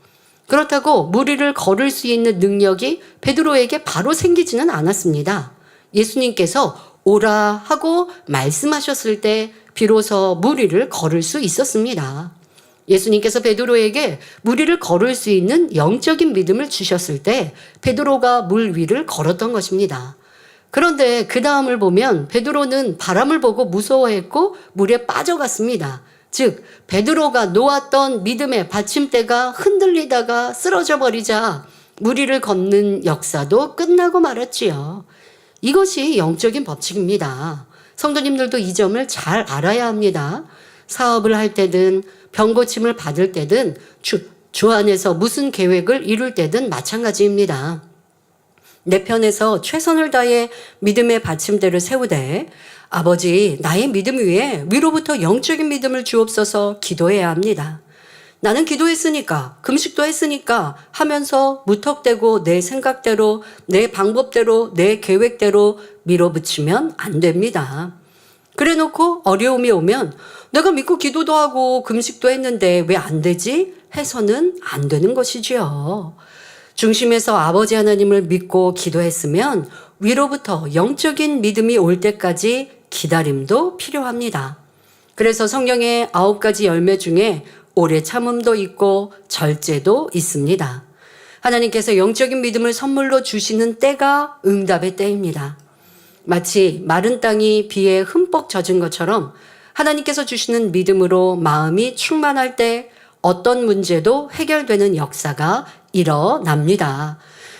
그렇다고 물 위를 걸을 수 있는 능력이 베드로에게 바로 생기지는 않았습니다. 예수님께서 오라 하고 말씀하셨을 때 비로소 물 위를 걸을 수 있었습니다. 예수님께서 베드로에게 물 위를 걸을 수 있는 영적인 믿음을 주셨을 때 베드로가 물 위를 걸었던 것입니다. 그런데 그 다음을 보면 베드로는 바람을 보고 무서워했고 물에 빠져갔습니다. 즉 베드로가 놓았던 믿음의 받침대가 흔들리다가 쓰러져 버리자 물 위를 걷는 역사도 끝나고 말았지요. 이것이 영적인 법칙입니다. 성도님들도 이 점을 잘 알아야 합니다. 사업을 할 때든 병고침을 받을 때든 주 안에서 무슨 계획을 이룰 때든 마찬가지입니다. 내 편에서 최선을 다해 믿음의 받침대를 세우되 아버지 나의 믿음 위에 위로부터 영적인 믿음을 주옵소서 기도해야 합니다. 나는 기도했으니까 금식도 했으니까 하면서 무턱대고 내 생각대로 내 방법대로 내 계획대로 밀어붙이면 안 됩니다. 그래놓고 어려움이 오면 내가 믿고 기도도 하고 금식도 했는데 왜 안 되지? 해서는 안 되는 것이지요. 중심에서 아버지 하나님을 믿고 기도했으면 위로부터 영적인 믿음이 올 때까지 기다림도 필요합니다. 그래서 성경의 9가지 열매 중에 오래 참음도 있고 절제도 있습니다. 하나님께서 영적인 믿음을 선물로 주시는 때가 응답의 때입니다. 마치 마른 땅이 비에 흠뻑 젖은 것처럼 하나님께서 주시는 믿음으로 마음이 충만할 때 어떤 문제도 해결되는 역사가 일어납니다.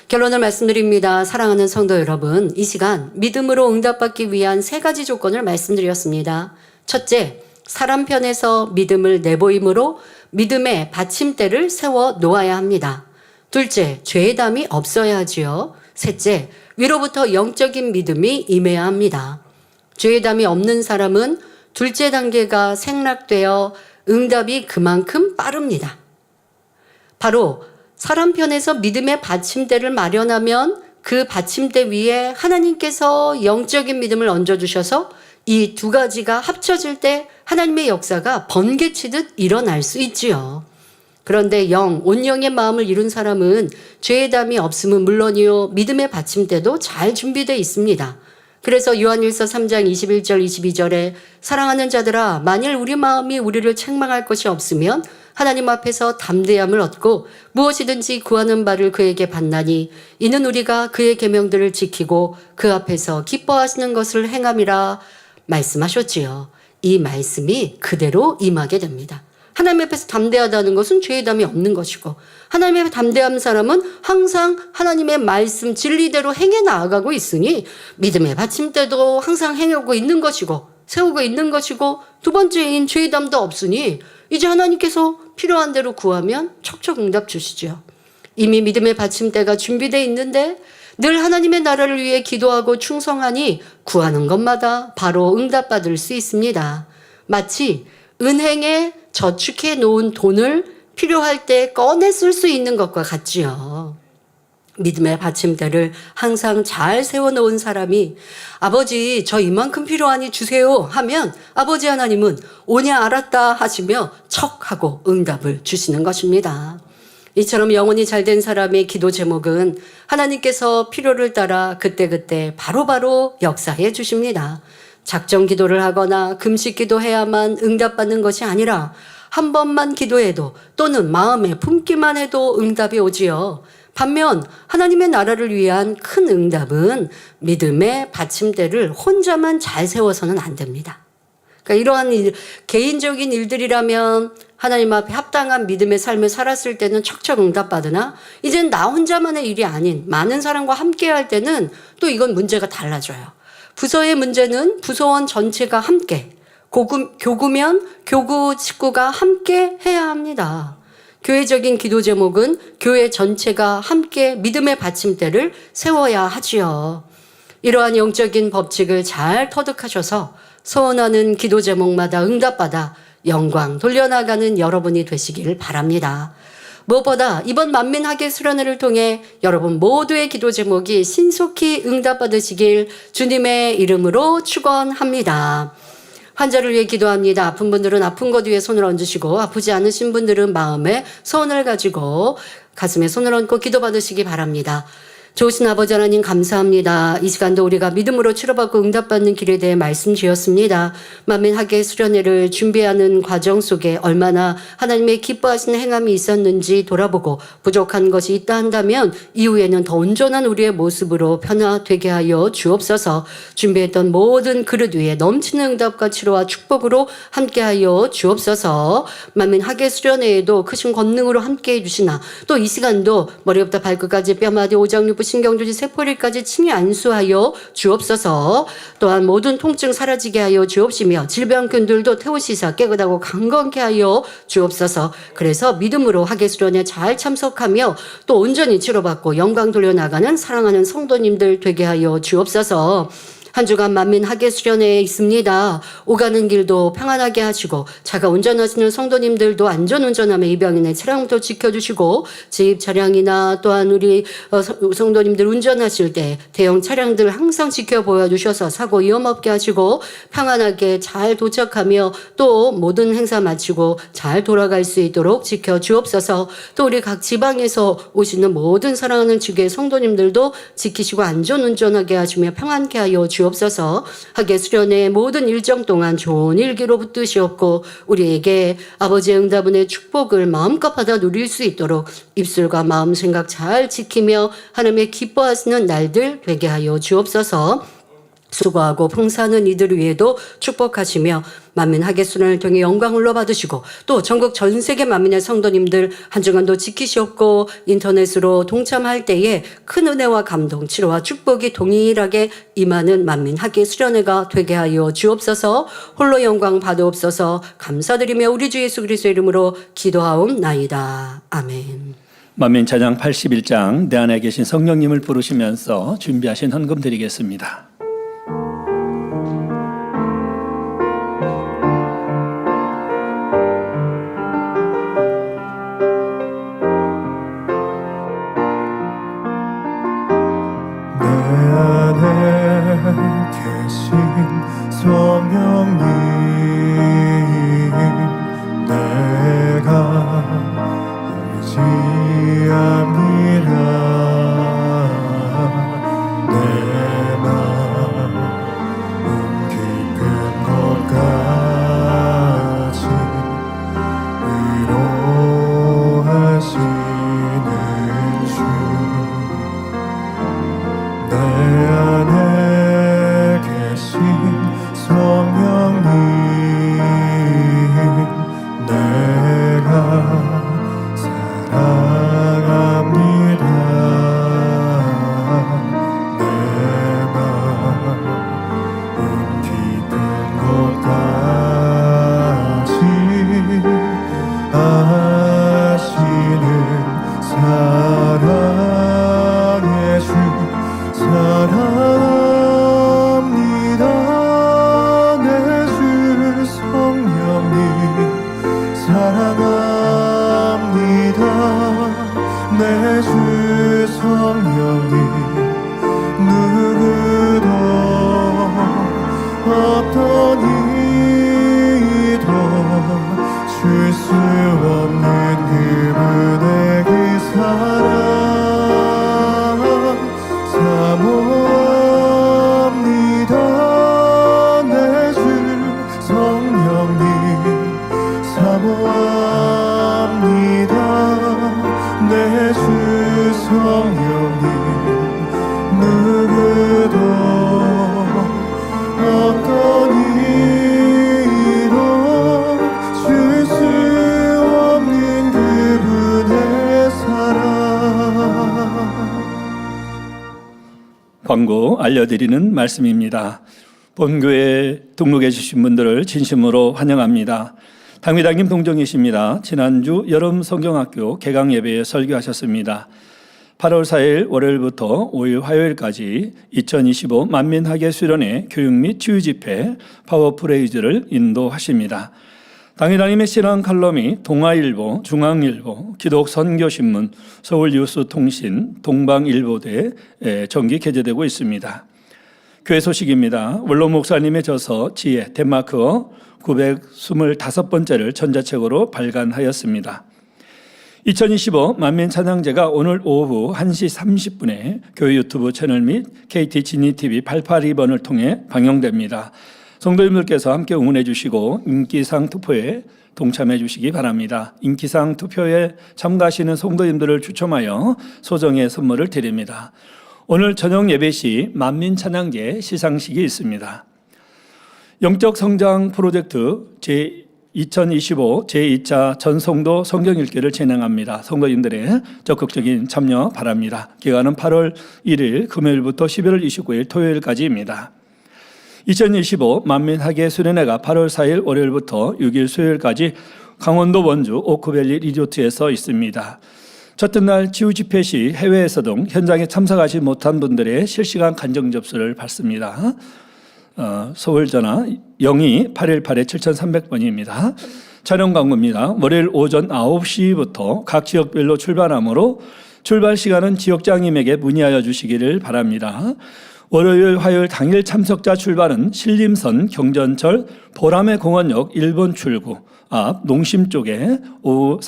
결론을 말씀드립니다. 사랑하는 성도 여러분, 이 시간 믿음으로 응답받기 위한 3가지 조건을 말씀드렸습니다. 첫째, 사람 편에서 믿음을 내보임으로 믿음의 받침대를 세워 놓아야 합니다. 둘째, 죄의담이 없어야 하지요. 셋째, 위로부터 영적인 믿음이 임해야 합니다. 죄의담이 없는 사람은 둘째 단계가 생략되어 응답이 그만큼 빠릅니다. 바로 사람 편에서 믿음의 받침대를 마련하면 그 받침대 위에 하나님께서 영적인 믿음을 얹어주셔서 이 2가지가 합쳐질 때 하나님의 역사가 번개치듯 일어날 수 있지요. 그런데 온 영의 마음을 이룬 사람은 죄의 담이 없음은 물론이요 믿음의 받침대도 잘 준비되어 있습니다. 그래서 요한일서 3장 21절 22절에 사랑하는 자들아 만일 우리 마음이 우리를 책망할 것이 없으면 하나님 앞에서 담대함을 얻고 무엇이든지 구하는 바를 그에게 받나니 이는 우리가 그의 계명들을 지키고 그 앞에서 기뻐하시는 것을 행함이라 말씀하셨지요. 이 말씀이 그대로 임하게 됩니다. 하나님 앞에서 담대하다는 것은 죄의 담이 없는 것이고 하나님 앞에 담대한 사람은 항상 하나님의 말씀 진리대로 행해 나아가고 있으니 믿음의 받침대도 항상 행하고 있는 것이고 세우고 있는 것이고 2번째인 죄의 담도 없으니 이제 하나님께서 필요한 대로 구하면 척척 응답 주시죠. 이미 믿음의 받침대가 준비되어 있는데 늘 하나님의 나라를 위해 기도하고 충성하니 구하는 것마다 바로 응답받을 수 있습니다. 마치 은행에 저축해 놓은 돈을 필요할 때 꺼내 쓸 수 있는 것과 같지요. 믿음의 받침대를 항상 잘 세워놓은 사람이 아버지 저 이만큼 필요하니 주세요 하면 아버지 하나님은 오냐 알았다 하시며 척 하고 응답을 주시는 것입니다. 이처럼 영혼이 잘된 사람의 기도 제목은 하나님께서 필요를 따라 그때그때 바로바로 역사해 주십니다. 작정 기도를 하거나 금식 기도해야만 응답받는 것이 아니라 한 번만 기도해도 또는 마음에 품기만 해도 응답이 오지요. 반면 하나님의 나라를 위한 큰 응답은 믿음의 받침대를 혼자만 잘 세워서는 안 됩니다. 그러니까 이러한 개인적인 일들이라면 하나님 앞에 합당한 믿음의 삶을 살았을 때는 척척 응답받으나 이젠 나 혼자만의 일이 아닌 많은 사람과 함께 할 때는 또 이건 문제가 달라져요. 부서의 문제는 부서원 전체가 함께, 교구면 교구 식구가 함께 해야 합니다. 교회적인 기도 제목은 교회 전체가 함께 믿음의 받침대를 세워야 하지요. 이러한 영적인 법칙을 잘 터득하셔서 소원하는 기도 제목마다 응답받아 영광 돌려나가는 여러분이 되시길 바랍니다. 무엇보다 이번 만민학예 수련회를 통해 여러분 모두의 기도 제목이 신속히 응답받으시길 주님의 이름으로 축원합니다. 환자를 위해 기도합니다. 아픈 분들은 아픈 것 위에 손을 얹으시고 아프지 않으신 분들은 마음에 소원을 가지고 가슴에 손을 얹고 기도받으시기 바랍니다. 좋으신 아버지 하나님 감사합니다. 이 시간도 우리가 믿음으로 치료받고 응답받는 길에 대해 말씀 주셨습니다. 만민학예 수련회를 준비하는 과정 속에 얼마나 하나님의 기뻐하시는 행함이 있었는지 돌아보고 부족한 것이 있다 한다면 이후에는 더 온전한 우리의 모습으로 변화되게 하여 주옵소서. 준비했던 모든 그릇 위에 넘치는 응답과 치료와 축복으로 함께하여 주옵소서. 만민학예 수련회에도 크신 권능으로 함께해 주시나 또 이 시간도 머리부터 발끝까지 뼈마디 오장육부 신경조직 세포리까지 침이 안수하여 주옵소서. 또한 모든 통증 사라지게 하여 주옵시며 질병균들도 태우시사 깨끗하고 강건케 하여 주옵소서. 그래서 믿음으로 학예 수련에 잘 참석하며 또 온전히 치료받고 영광 돌려나가는 사랑하는 성도님들 되게 하여 주옵소서. 한 주간 만민학예 수련회에 있습니다. 오가는 길도 평안하게 하시고 차가 운전하시는 성도님들도 안전운전하며 입양인의 차량도 지켜주시고 집 차량이나 또한 우리 성도님들 운전하실 때 대형 차량들 항상 지켜보여 주셔서 사고 위험 없게 하시고 평안하게 잘 도착하며 또 모든 행사 마치고 잘 돌아갈 수 있도록 지켜주옵소서. 또 우리 각 지방에서 오시는 모든 사랑하는 주교의 성도님들도 지키시고 안전운전하게 하시며 평안케 하여 주옵소서. 학예 수련회 모든 일정 동안 좋은 일기로 붙드시옵고 우리에게 아버지의 응답은의 축복을 마음껏 받아 누릴 수 있도록 입술과 마음 생각 잘 지키며 하나님의 기뻐하시는 날들 되게 하여 주옵소서. 수고하고 봉사하는 이들 위에도 축복하시며 만민학예 수련을 통해 영광을 받으시고 또 전국 전 세계 만민의 성도님들 한 주간도 지키시옵고 인터넷으로 동참할 때에 큰 은혜와 감동, 치료와 축복이 동일하게 임하는 만민학예 수련회가 되게 하여 주옵소서. 홀로 영광 받으옵소서. 감사드리며 우리 주 예수 그리스도의 이름으로 기도하옵나이다. 아멘. 만민 찬양 81장 내 안에 계신 성령님을 부르시면서 준비하신 헌금 드리겠습니다. 내 안에 계신 성령님 내가 의지합니다. 내 마음 깊은 곳까지 위로하시는 주 내 안에 계신 성령님 내가 사랑합니다. 내 마음 깊은 곳까지 아시는 사랑의 주 사랑합니다. 내 주 성령님 사랑합니다. 내 주 성령님 누구도 어떤 이도 줄 수 없는 그분의 그 사랑 사모합니다. 내 주 성령님 사모합니다. 내 주 성령님 누구도 어떤 이도 줄 수 광고 알려드리는 말씀입니다. 본교에 등록해 주신 분들을 진심으로 환영합니다. 당회장님 동정이십니다. 지난주 여름 성경학교 개강 예배에 설교하셨습니다. 8월 4일 월요일부터 5일 화요일까지 2025 만민학예 수련회 교육 및 치유 집회 파워프레이즈를 인도하십니다. 당회장님의 신앙 칼럼이 동아일보, 중앙일보, 기독선교신문, 서울뉴스통신, 동방일보대에 정기 게재되고 있습니다. 교회 소식입니다. 원로 목사님의 저서 지혜 덴마크어 925번째를 전자책으로 발간하였습니다. 2025 만민찬양제가 오늘 오후 1시 30분에 교회 유튜브 채널 및 KT 지니TV 882번을 통해 방영됩니다. 성도님들께서 함께 응원해 주시고 인기상 투표에 동참해 주시기 바랍니다. 인기상 투표에 참가하시는 성도님들을 추첨하여 소정의 선물을 드립니다. 오늘 저녁 예배 시 만민찬양제 시상식이 있습니다. 영적 성장 프로젝트 2025 제2차 전성도 성경 읽기를 진행합니다. 성도님들의 적극적인 참여 바랍니다. 기간은 8월 1일 금요일부터 11월 29일 토요일까지입니다. 2025 만민학예 수련회가 8월 4일 월요일부터 6일 수요일까지 강원도 원주 오크밸리 리조트에서 있습니다. 첫째 날 치유 집회 시 해외에서 등 현장에 참석하지 못한 분들의 실시간 간증 접수를 받습니다. 서울 전화 02-818-7300번입니다. 촬영 광고입니다. 월요일 오전 9시부터 각 지역별로 출발하므로 출발 시간은 지역장님에게 문의하여 주시기를 바랍니다. 월요일, 화요일 당일 참석자 출발은 신림선 경전철 보라매 공원역 1번 출구 앞 농심 쪽에 오후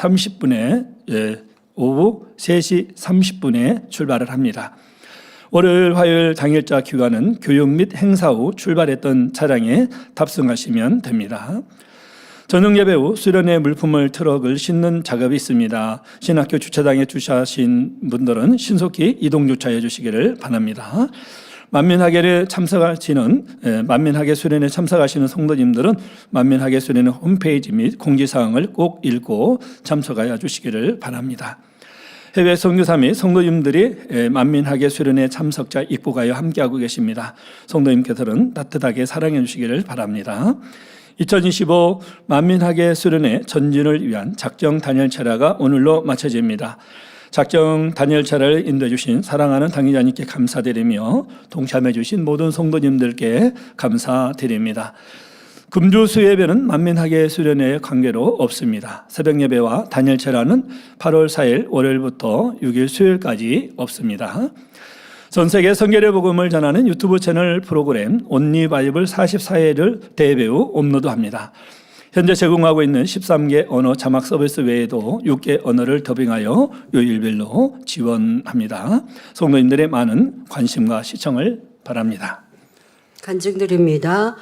3시 30분에 출발을 합니다. 월요일, 화요일 당일자 기간은 교육 및 행사 후 출발했던 차량에 탑승하시면 됩니다. 저녁 예배 후 수련회 물품을 트럭을 싣는 작업이 있습니다. 신학교 주차장에 주차하신 분들은 신속히 이동 주차해 주시기를 바랍니다. 만민학예에 참석하시는 만민학예 수련회 참석하시는 성도님들은 만민학예 수련회 홈페이지 및 공지사항을 꼭 읽고 참석하여 주시기를 바랍니다. 해외 선교사 및 성도님들이 만민학예 수련회 참석자 입국하여 함께하고 계십니다. 성도님께서는 따뜻하게 사랑해 주시기를 바랍니다. 2025 만민학예 수련회 전진을 위한 작정 단열철야가 오늘로 마쳐집니다. 작정 단열철야를 인도해 주신 사랑하는 당회자님께 감사드리며 동참해 주신 모든 성도님들께 감사드립니다. 금주 수예배는 만민학예 수련회의 관계로 없습니다. 새벽 예배와 단열철야는 8월 4일 월요일부터 6일 수요일까지 없습니다. 전 세계 성결의 복음을 전하는 유튜브 채널 프로그램 온리 바이블 44회를 대배우 업로드합니다. 현재 제공하고 있는 13개 언어 자막 서비스 외에도 6개 언어를 더빙하여 요일별로 지원합니다. 성도님들의 많은 관심과 시청을 바랍니다. 간증드립니다.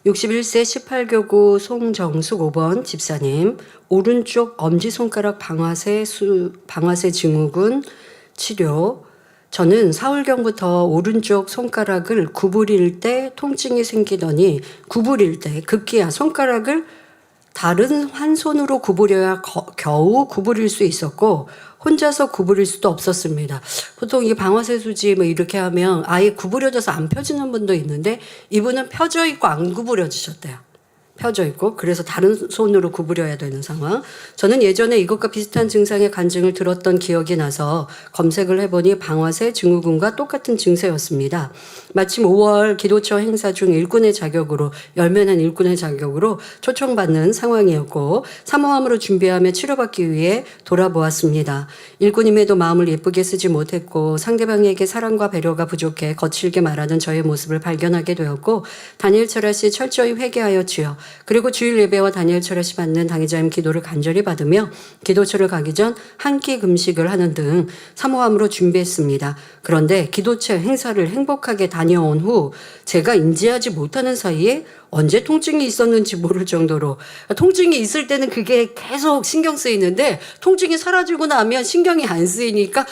61세 18교구 송정숙 5번 집사님, 오른쪽 엄지손가락 방아쇠 증후군 치료. 저는 사흘경부터 오른쪽 손가락을 구부릴 때 통증이 생기더니 구부릴 때 급기야 손가락을 다른 한 손으로 구부려야 겨우 구부릴 수 있었고 혼자서 구부릴 수도 없었습니다. 보통 이 방아쇠 수지 뭐 이렇게 하면 아예 구부려져서 안 펴지는 분도 있는데 이분은 펴져 있고 안 구부려지셨대요. 펴져 있고 그래서 다른 손으로 구부려야 되는 상황. 저는 예전에 이것과 비슷한 증상의 간증을 들었던 기억이 나서 검색을 해보니 방아쇠 증후군과 똑같은 증세였습니다. 마침 5월 기도처 행사 중 일꾼의 자격으로 열매는 일꾼의 자격으로 초청받는 상황이었고 사모함으로 준비하며 치료받기 위해 돌아보았습니다. 일꾼임에도 마음을 예쁘게 쓰지 못했고 상대방에게 사랑과 배려가 부족해 거칠게 말하는 저의 모습을 발견하게 되었고 다니엘철야 씨 철저히 회개하여 주여 그리고 주일 예배와 다니엘철야 씨 받는 당회자님 기도를 간절히 받으며 기도처를 가기 전 한 끼 금식을 하는 등 사모함으로 준비했습니다. 그런데 기도처 행사를 행복하게 다녀온 후 제가 인지하지 못하는 사이에 언제 통증이 있었는지 모를 정도로 통증이 있을 때는 그게 계속 신경 쓰이는데 통증이 사라지고 나면 신경이 안 쓰이니까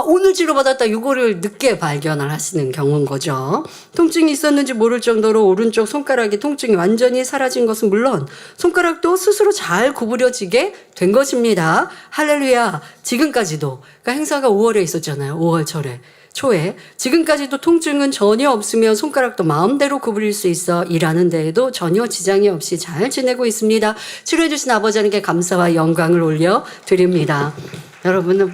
오늘 치료받았다 이거를 늦게 발견을 하시는 경우인 거죠. 통증이 있었는지 모를 정도로 오른쪽 손가락의 통증이 완전히 사라진 것은 물론 손가락도 스스로 잘 구부려지게 된 것입니다. 할렐루야. 지금까지도 그러니까 행사가 5월에 있었잖아요. 5월철에 초에 지금까지도 통증은 전혀 없으며 손가락도 마음대로 구부릴 수 있어 일하는 데에도 전혀 지장이 없이 잘 지내고 있습니다. 치료해 주신 아버지 하나님께 감사와 영광을 올려 드립니다. 여러분은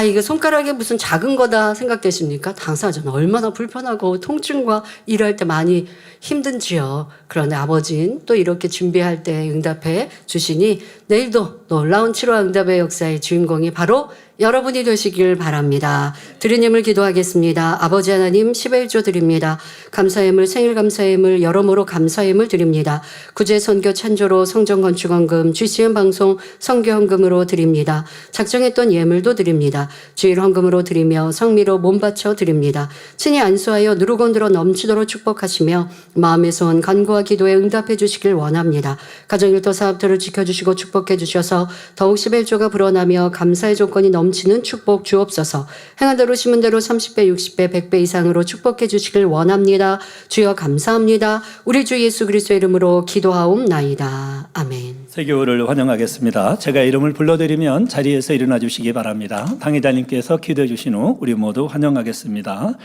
이거 손가락에 무슨 작은 거다 생각되십니까? 당사자는 얼마나 불편하고 통증과 일할 때 많이 힘든지요. 그런데 아버지는 또 이렇게 준비할 때 응답해 주시니 내일도 놀라운 치료와 응답의 역사의 주인공이 바로 여러분이 되시길 바랍니다. 드린 예물 기도하겠습니다. 아버지 하나님 11조 드립니다. 감사예물 생일 감사예물 여러모로 감사예물 드립니다. 구제 선교 찬조로 성전 건축원금 GCN 방송 선교 헌금으로 드립니다. 작정했던 예물도 드립니다. 주일 헌금으로 드리며 성미로 몸 바쳐 드립니다. 친히 안수하여 누르고 늘어 넘치도록 축복하시며 마음의 소원 간구와 기도에 응답해 주시길 원합니다. 가정일터 사업들을 지켜주시고 축복해 주셔서 더욱 11조가 불어나며 감사의 조건이 넘치는 축복 주옵소서. 행한 대로 심은 대로 30배 60배 100배 이상으로 축복해 주시길 원합니다. 주여 감사합니다. 우리 주 예수 그리스도의 이름으로 기도하옵나이다. 아멘. 세교를 환영하겠습니다. 제가 이름을 불러드리면 자리에서 일어나 주시기 바랍니다. 당회장님께서 기도해 주신 후 우리 모두 환영하겠습니다.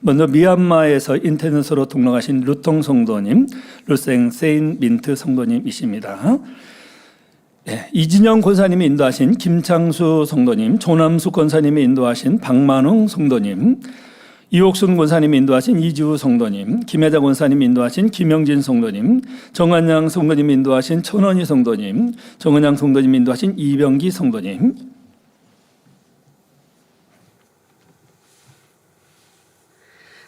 먼저 미얀마에서 인터넷으로 등록하신 루통 성도님, 루생 세인 민트 성도님이십니다. 이진영 권사님이 인도하신 김창수 성도님, 조남수 권사님이 인도하신 박만웅 성도님, 이옥순 권사님이 인도하신 이지우 성도님, 김혜자 권사님이 인도하신 김영진 성도님, 정한양 성도님이 인도하신 천원희 성도님, 정은양 성도님이 인도하신 이병기 성도님,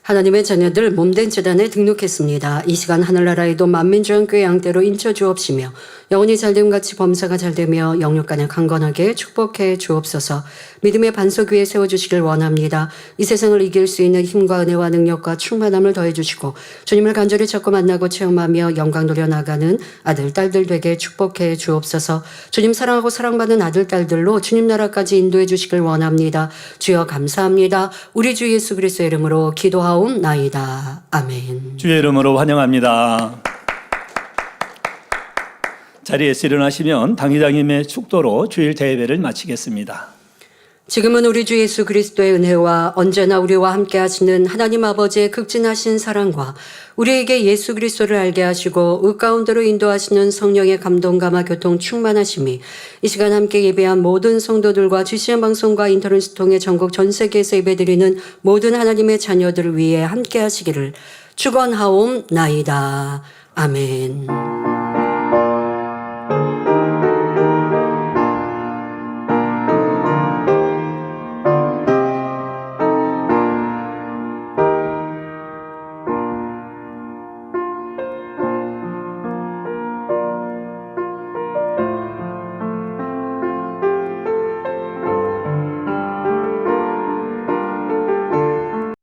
하나님의 자녀들 몸된 재단에 등록했습니다. 이 시간 하늘나라에도 만민주한교회 양떼로 인쳐 주옵시며 영혼이 잘됨 같이 범사가 잘되며 영육간에 강건하게 축복해 주옵소서. 믿음의 반석 위에 세워주시길 원합니다. 이 세상을 이길 수 있는 힘과 은혜와 능력과 충만함을 더해주시고 주님을 간절히 찾고 만나고 체험하며 영광 누려나가는 아들 딸들 되게 축복해 주옵소서. 주님 사랑하고 사랑받는 아들 딸들로 주님 나라까지 인도해 주시길 원합니다. 주여 감사합니다. 우리 주 예수 그리스도의 이름으로 기도하옵나이다. 아멘. 주의 이름으로 환영합니다. 자리에서 일어나시면 당회장님의 축도로 주일 대회를 마치겠습니다. 지금은 우리 주 예수 그리스도의 은혜와 언제나 우리와 함께 하시는 하나님 아버지의 극진하신 사랑과 우리에게 예수 그리스도를 알게 하시고 의 가운데로 인도하시는 성령의 감동 감화 교통 충만하심이 이 시간 함께 예배한 모든 성도들과 GCN 방송과 인터넷을 통해 전국 전 세계에서 예배드리는 모든 하나님의 자녀들을 위해 함께 하시기를 축원하옵나이다. 아멘.